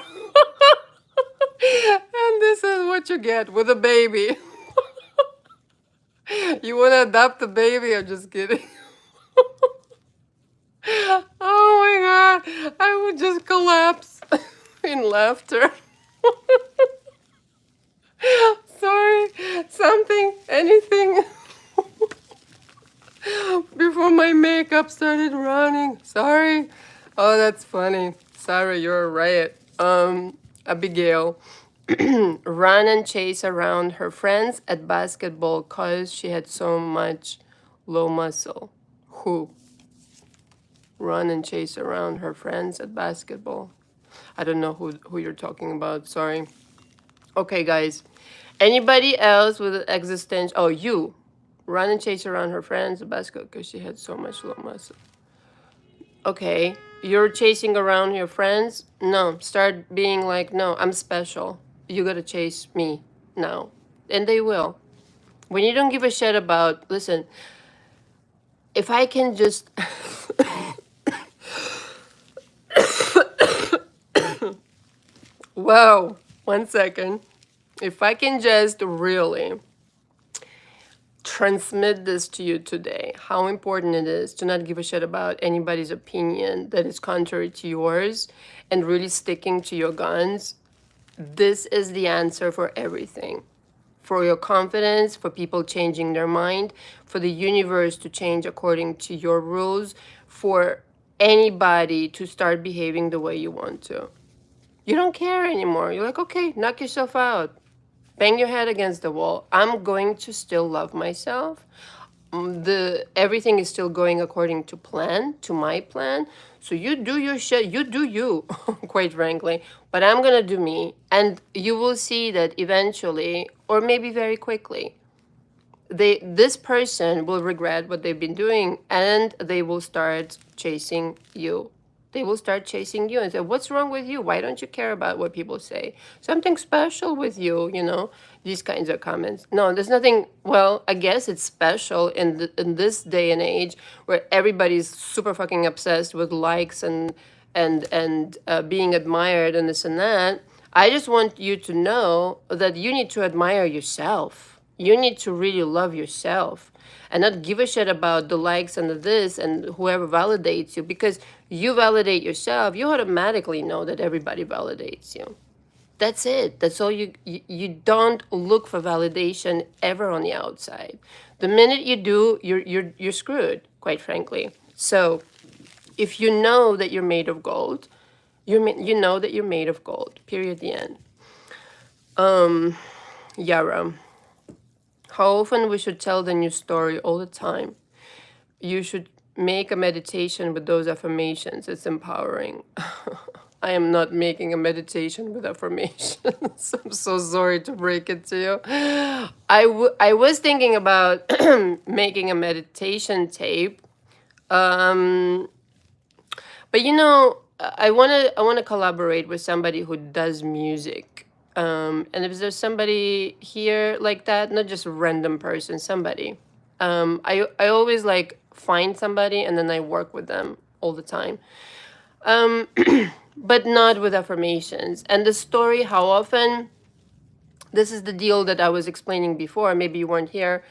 and this is what you get with a baby? You want to adopt a baby? I'm just kidding. Oh my god, I would just collapse in laughter. Sorry, something, anything. Before my makeup started running. Sorry. Oh, that's funny. Sarah, you're right. Abigail. Run and chase around her friends at basketball cause she had so much low muscle. Who? Run and chase around her friends at basketball. I don't know who you're talking about. Sorry. Okay, guys. Anybody else with an existential? Oh, you. Run and chase around her friends at basketball because she had so much low muscle. Okay. You're chasing around your friends? No. Start being like, no, I'm special. You gotta chase me now. And they will. When you don't give a shit about, listen, if I can just, whoa, 1 second. If I can just really transmit this to you today, how important it is to not give a shit about anybody's opinion that is contrary to yours and really sticking to your guns, this is the answer for everything. For your confidence, for people changing their mind, for the universe to change according to your rules, for anybody to start behaving the way you want to. You don't care anymore. You're like, okay, knock yourself out. Bang your head against the wall. I'm going to still love myself. Everything is still going according to plan, to my plan. So you do your shit, you do you, quite frankly. But I'm gonna do me, and you will see that eventually, or maybe very quickly, this person will regret what they've been doing, and they will start chasing you. They will start chasing you and say, what's wrong with you? Why don't you care about what people say? Something special with you, you know, these kinds of comments. No, there's nothing, well, I guess it's special in this day and age where everybody's super fucking obsessed with likes and being admired and this and that. I just want you to know that you need to admire yourself. You need to really love yourself and not give a shit about the likes and the this and whoever validates you, because you validate yourself, you automatically know that everybody validates you. That's it. That's all you don't look for validation ever on the outside. The minute you do, you're screwed, quite frankly. So if you know that you're made of gold, you know that you're made of gold. Period. The end. Yara. How often we should tell the new story? All the time. You should make a meditation with those affirmations. It's empowering. I am not making a meditation with affirmations. I'm so sorry to break it to you. I was thinking about making a meditation tape. But you know, I wanna collaborate with somebody who does music. And if there's somebody here like that, not just a random person, somebody. I always like find somebody and then I work with them all the time. But not with affirmations. And the story, how often, this is the deal that I was explaining before, maybe you weren't here.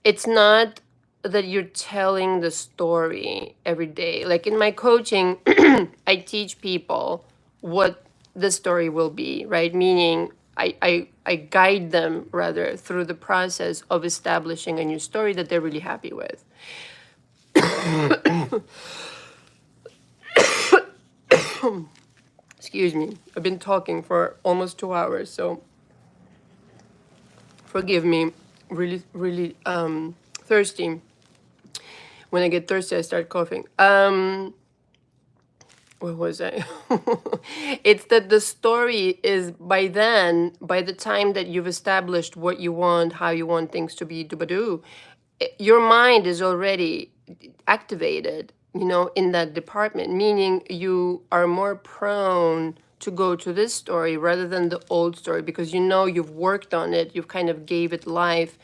It's not that you're telling the story every day. Like in my coaching, I teach people what the story will be, right? Meaning I guide them rather through the process of establishing a new story that they're really happy with. Excuse me. I've been talking for almost 2 hours, so forgive me. Really, really thirsty. When I get thirsty, I start coughing. Where was I? It's that the story is by then, by the time that you've established what you want, how you want things to be, your mind is already activated, you know, in that department, meaning you are more prone to go to this story rather than the old story, because you know you've worked on it, you've kind of gave it life,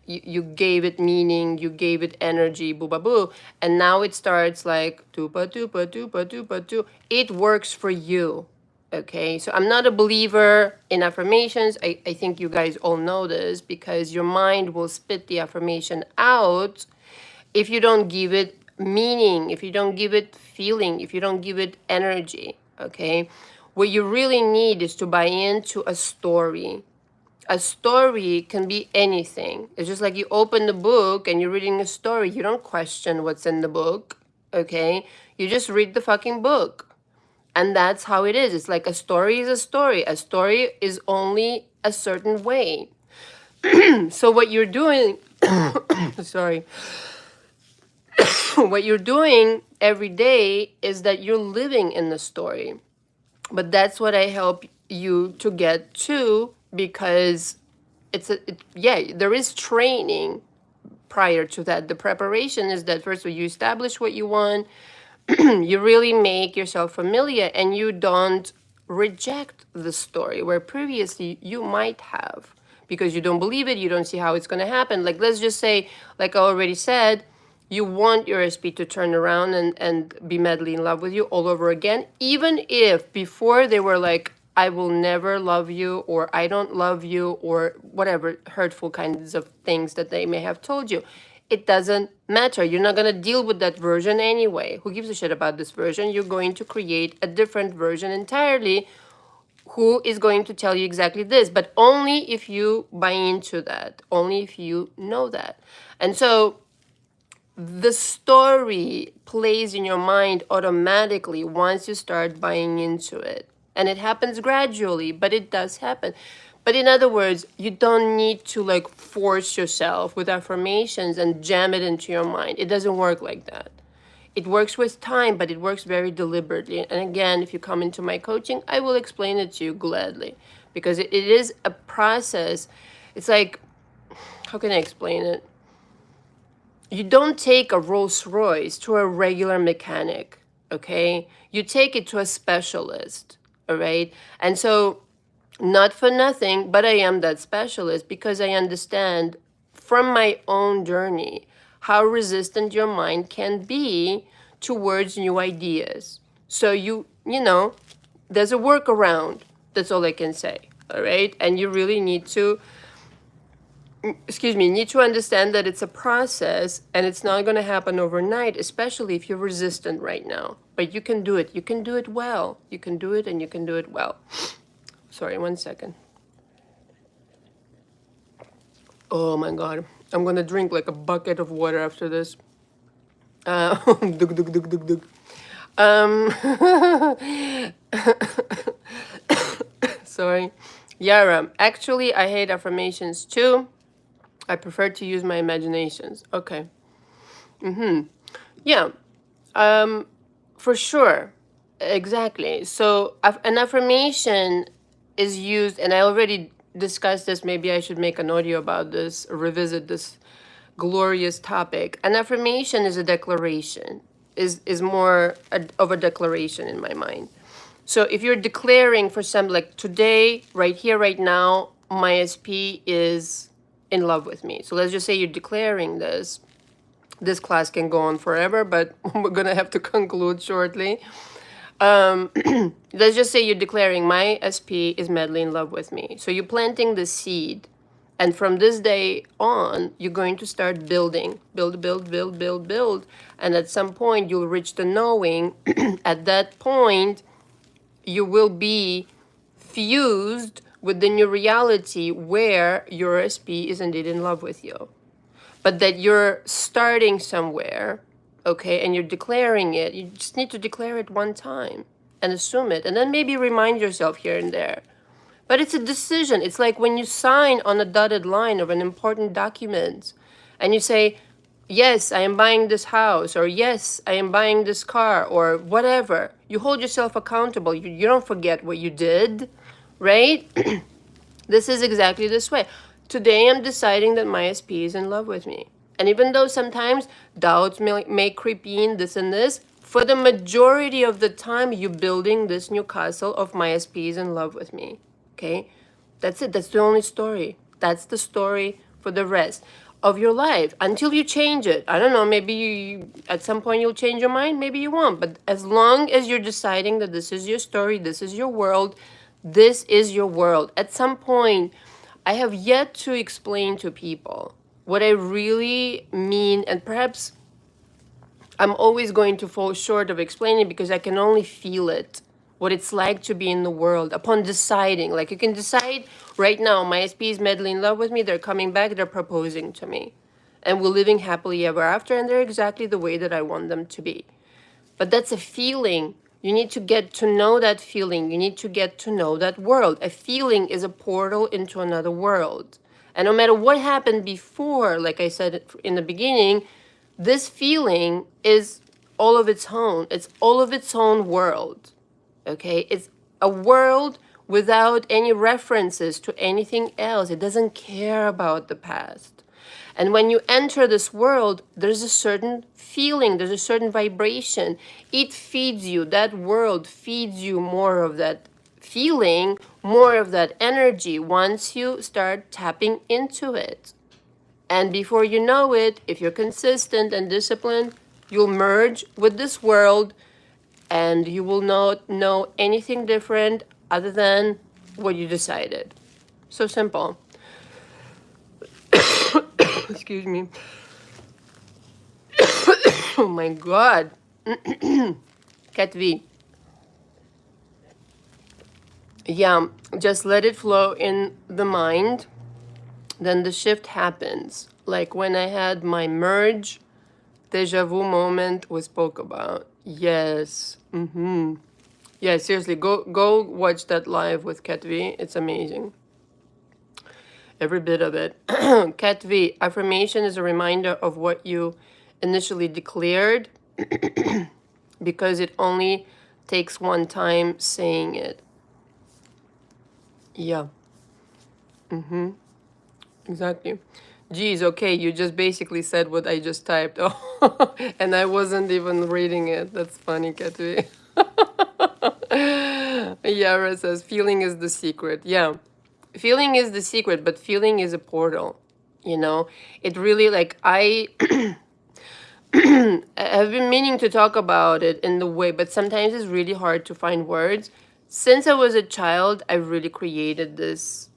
you gave it meaning, you gave it energy, boo ba boo, and now it starts like doopa doopa doopa doopa doo. It works for you. Okay, so I'm not a believer in affirmations. I think you guys all know this, because your mind will spit the affirmation out if you don't give it meaning, if you don't give it feeling, if you don't give it energy. Okay, what you really need is to buy into a story. A story can be anything. It's just like you open the book and you're reading a story. You don't question what's in the book, okay? You just read the fucking book. And that's how it is. It's like a story is a story. A story is only a certain way. So what you're doing, sorry, what you're doing every day is that you're living in the story. But that's what I help you to get to, because there is training prior to that. The preparation is that first of all, you establish what you want, you really make yourself familiar, and you don't reject the story where previously you might have, because you don't believe it, you don't see how it's going to happen. Like, let's just say, like I already said, you want your SP to turn around and be madly in love with you all over again, even if before they were like, I will never love you, or I don't love you, or whatever hurtful kinds of things that they may have told you. It doesn't matter. You're not going to deal with that version anyway. Who gives a shit about this version? You're going to create a different version entirely, who is going to tell you exactly this, but only if you buy into that, only if you know that. And so the story plays in your mind automatically once you start buying into it. And it happens gradually, but it does happen. But in other words, you don't need to like force yourself with affirmations and jam it into your mind. It doesn't work like that. It works with time, but it works very deliberately. And again, if you come into my coaching, I will explain it to you gladly, because it is a process. It's like, how can I explain it? You don't take a Rolls Royce to a regular mechanic, okay? You take it to a specialist, all right? And so, not for nothing, but I am that specialist, because I understand from my own journey how resistant your mind can be towards new ideas. So you know, there's a workaround. That's all I can say, all right? And you really need to, need to understand that it's a process, and it's not going to happen overnight, especially if you're resistant right now. But you can do it. You can do it well. You can do it, and you can do it well. Sorry, 1 second. Oh my God. I'm going to drink like a bucket of water after this. Dug, dug, dug, dug, dug. Sorry. Yara, actually, I hate affirmations too. I prefer to use my imaginations. Okay. Yeah. For sure. Exactly. So an affirmation is used, and I already discussed this. Maybe I should make an audio about this, or revisit this glorious topic. An affirmation is a declaration, is more of a declaration in my mind. So if you're declaring for some, like today, right here, right now, my SP is in love with me. So let's just say you're declaring this. This class can go on forever, but we're going to have to conclude shortly. Let's just say you're declaring my SP is madly in love with me. So you're planting the seed. And from this day on, you're going to start building. Build, build, build, build, build. And at some point, you'll reach the knowing. At that point, you will be fused with the new reality where your SP is indeed in love with you. But that you're starting somewhere, okay, and you're declaring it. You just need to declare it one time and assume it. And then maybe remind yourself here and there. But it's a decision. It's like when you sign on a dotted line of an important document and you say, yes, I am buying this house, or yes, I am buying this car, or whatever. You hold yourself accountable. You don't forget what you did, right? This is exactly this way. Today I'm deciding that my SP is in love with me. And even though sometimes doubts may creep in, this and this, For the majority of the time, you're building this new castle of my SP is in love with me. Okay? That's it. That's the only story. That's the story for the rest of your life until you change it. I don't know. Maybe you, at some point you'll change your mind. Maybe you won't. But as long as you're deciding that this is your story, this is your world, this is your world. At some point, I have yet to explain to people what I really mean, and perhaps I'm always going to fall short of explaining because I can only feel it, what it's like to be in the world upon deciding. Like you can decide right now, my SP is madly in love with me, they're coming back, they're proposing to me. And we're living happily ever after, and they're exactly the way that I want them to be. But that's a feeling. You need to get to know that feeling. You need to get to know that world. A feeling is a portal into another world. And no matter what happened before, like I said in the beginning, this feeling is all of its own. It's all of its own world. Okay? It's a world without any references to anything else. It doesn't care about the past. And when you enter this world, there's a certain feeling, there's a certain vibration. It feeds you, that world feeds you more of that feeling, more of that energy once you start tapping into it. And before you know it, if you're consistent and disciplined, you'll merge with this world and you will not know anything different other than what you decided. So simple. Excuse me. Oh my God. Cat V. Yeah, just let it flow in the mind. Then the shift happens. Like when I had my merge deja vu moment we spoke about. Yes. Yeah, seriously, go watch that live with Cat V. It's amazing. Every bit of it. Cat V, affirmation is a reminder of what you initially declared because it only takes one time saying it. Yeah. Exactly. Geez, okay, you just basically said what I just typed. Oh, and I wasn't even reading it. That's funny, Cat V. Yara says, feeling is the secret. Yeah. Feeling is the secret, but feeling is a portal. You know, it really like I have been meaning to talk about it in the way, but sometimes it's really hard to find words. Since I was a child, I really created this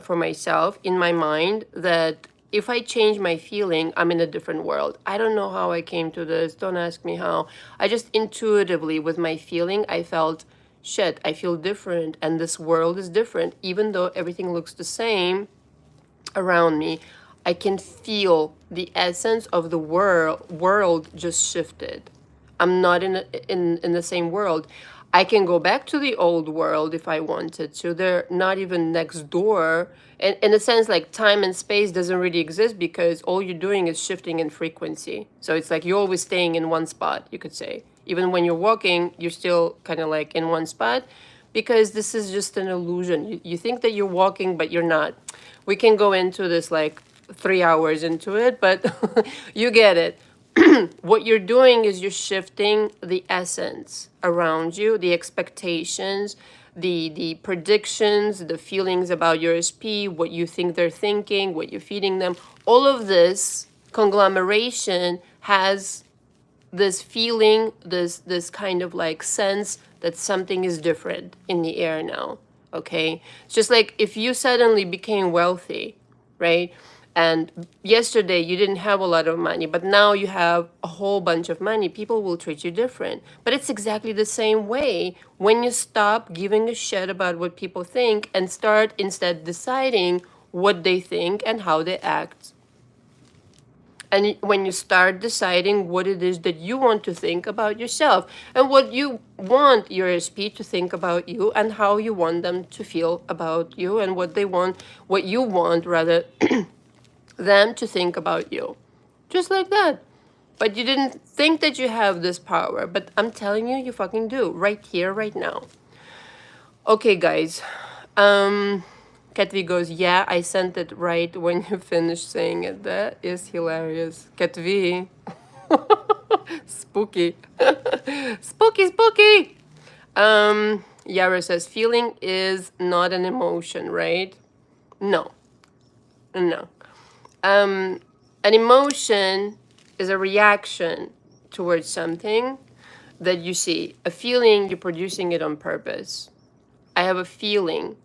for myself in my mind that if I change my feeling, I'm in a different world. I don't know how I came to this. Don't ask me how. I just intuitively, with my feeling, I felt, shit, I feel different and this world is different. Even though everything looks the same around me, I can feel the essence of the world just shifted. I'm not in the same world. I can go back to the old world if I wanted to. They're not even next door. And in a sense, like time and space doesn't really exist because all you're doing is shifting in frequency. So it's like you're always staying in one spot, you could say. Even when you're walking, you're still kind of like in one spot because this is just an illusion. You think that you're walking, but you're not. We can go into this like 3 hours into it, but you get it. What you're doing is you're shifting the essence around you, the expectations, the predictions, the feelings about your SP, what you think they're thinking, what you're feeding them. All of this conglomeration has this feeling, this kind of like sense that something is different in the air now. Okay? It's just like if you suddenly became wealthy, right? And yesterday you didn't have a lot of money, but now you have a whole bunch of money. People will treat you different. But it's exactly the same way when you stop giving a shit about what people think and start instead deciding what they think and how they act. And when you start deciding what it is that you want to think about yourself and what you want your SP to think about you and how you want them to feel about you and what they want, what you want rather them to think about you. Just like that. But you didn't think that you have this power. But I'm telling you, you fucking do. Right here, right now. Okay, guys. Cat V goes, yeah, I sent it right when you finished saying it. That is hilarious. Cat V. Spooky. Spooky, spooky. Yara says, feeling is not an emotion, right? No. No. An emotion is a reaction towards something that you see. A feeling, you're producing it on purpose. I have a feeling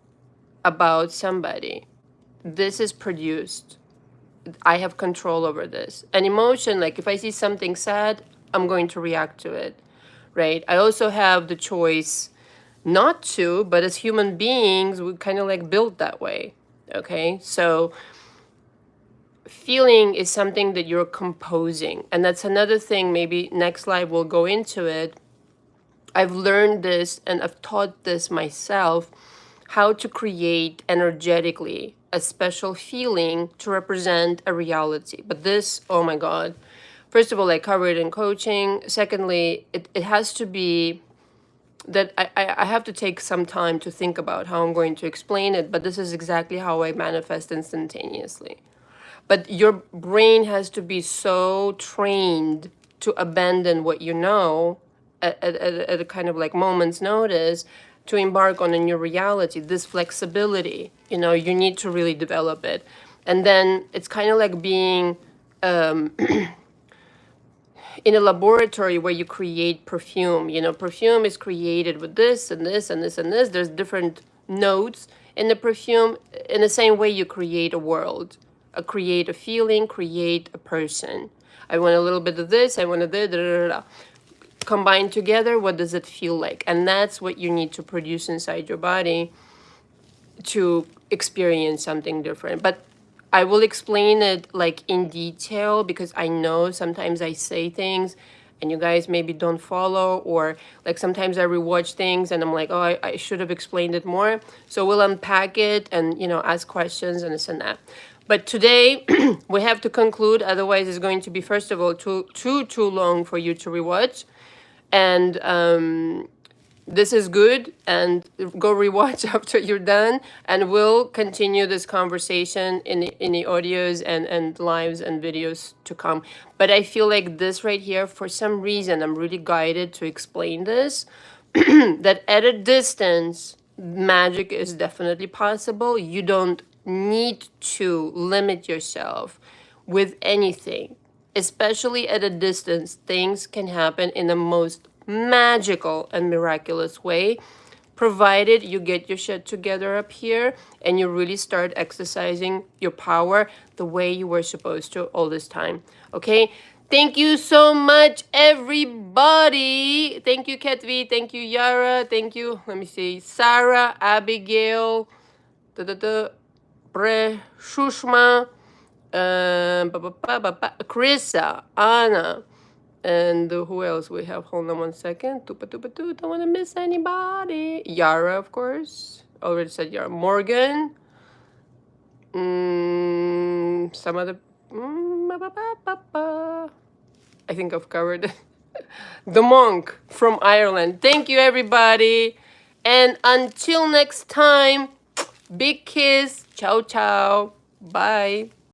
about somebody. This is produced. I have control over this. An emotion, like if I see something sad, I'm going to react to it, right? I also have the choice not to, but as human beings, we kind of like built that way, okay? So feeling is something that you're composing. And that's another thing, maybe next live we'll go into it. I've learned this and I've taught this myself, how to create energetically a special feeling to represent a reality. But this, oh my God. First of all, I cover it in coaching. Secondly, it has to be that I have to take some time to think about how I'm going to explain it, but this is exactly how I manifest instantaneously. But your brain has to be so trained to abandon what you know at a kind of like moment's notice to embark on a new reality. This flexibility, you need to really develop it. And then it's kind of like being in a laboratory where you create perfume. Perfume is created with this and this and this and this. There's different notes in the perfume. In the same way you create a world, create a feeling, create a person. I want a little bit of this, I want a da da da da. Combined together, what does it feel like? And that's what you need to produce inside your body to experience something different. But I will explain it like in detail, because I know sometimes I say things and you guys maybe don't follow, or like sometimes I rewatch things and I'm like, oh, I should have explained it more. So we'll unpack it and, ask questions and this and that. But today we have to conclude, otherwise it's going to be, first of all, too long for you to rewatch. And this is good, and go rewatch after you're done, and we'll continue this conversation in the audios and lives and videos to come. But I feel like this right here, for some reason, I'm really guided to explain this, that at a distance, magic is definitely possible. You don't need to limit yourself with anything. Especially at a distance, things can happen in the most magical and miraculous way, provided you get your shit together up here and you really start exercising your power the way you were supposed to all this time. Okay? Thank you so much, everybody. Thank you, Ketvi. Thank you, Yara. Thank you, let me see, Sarah, Abigail, Shushma, Krissa, Anna, and who else we have? Hold on one second. Don't want to miss anybody. Yara, of course. Already said Yara. Morgan. Some other. I think I've covered it. The monk from Ireland. Thank you, everybody. And until next time, big kiss. Ciao, ciao. Bye.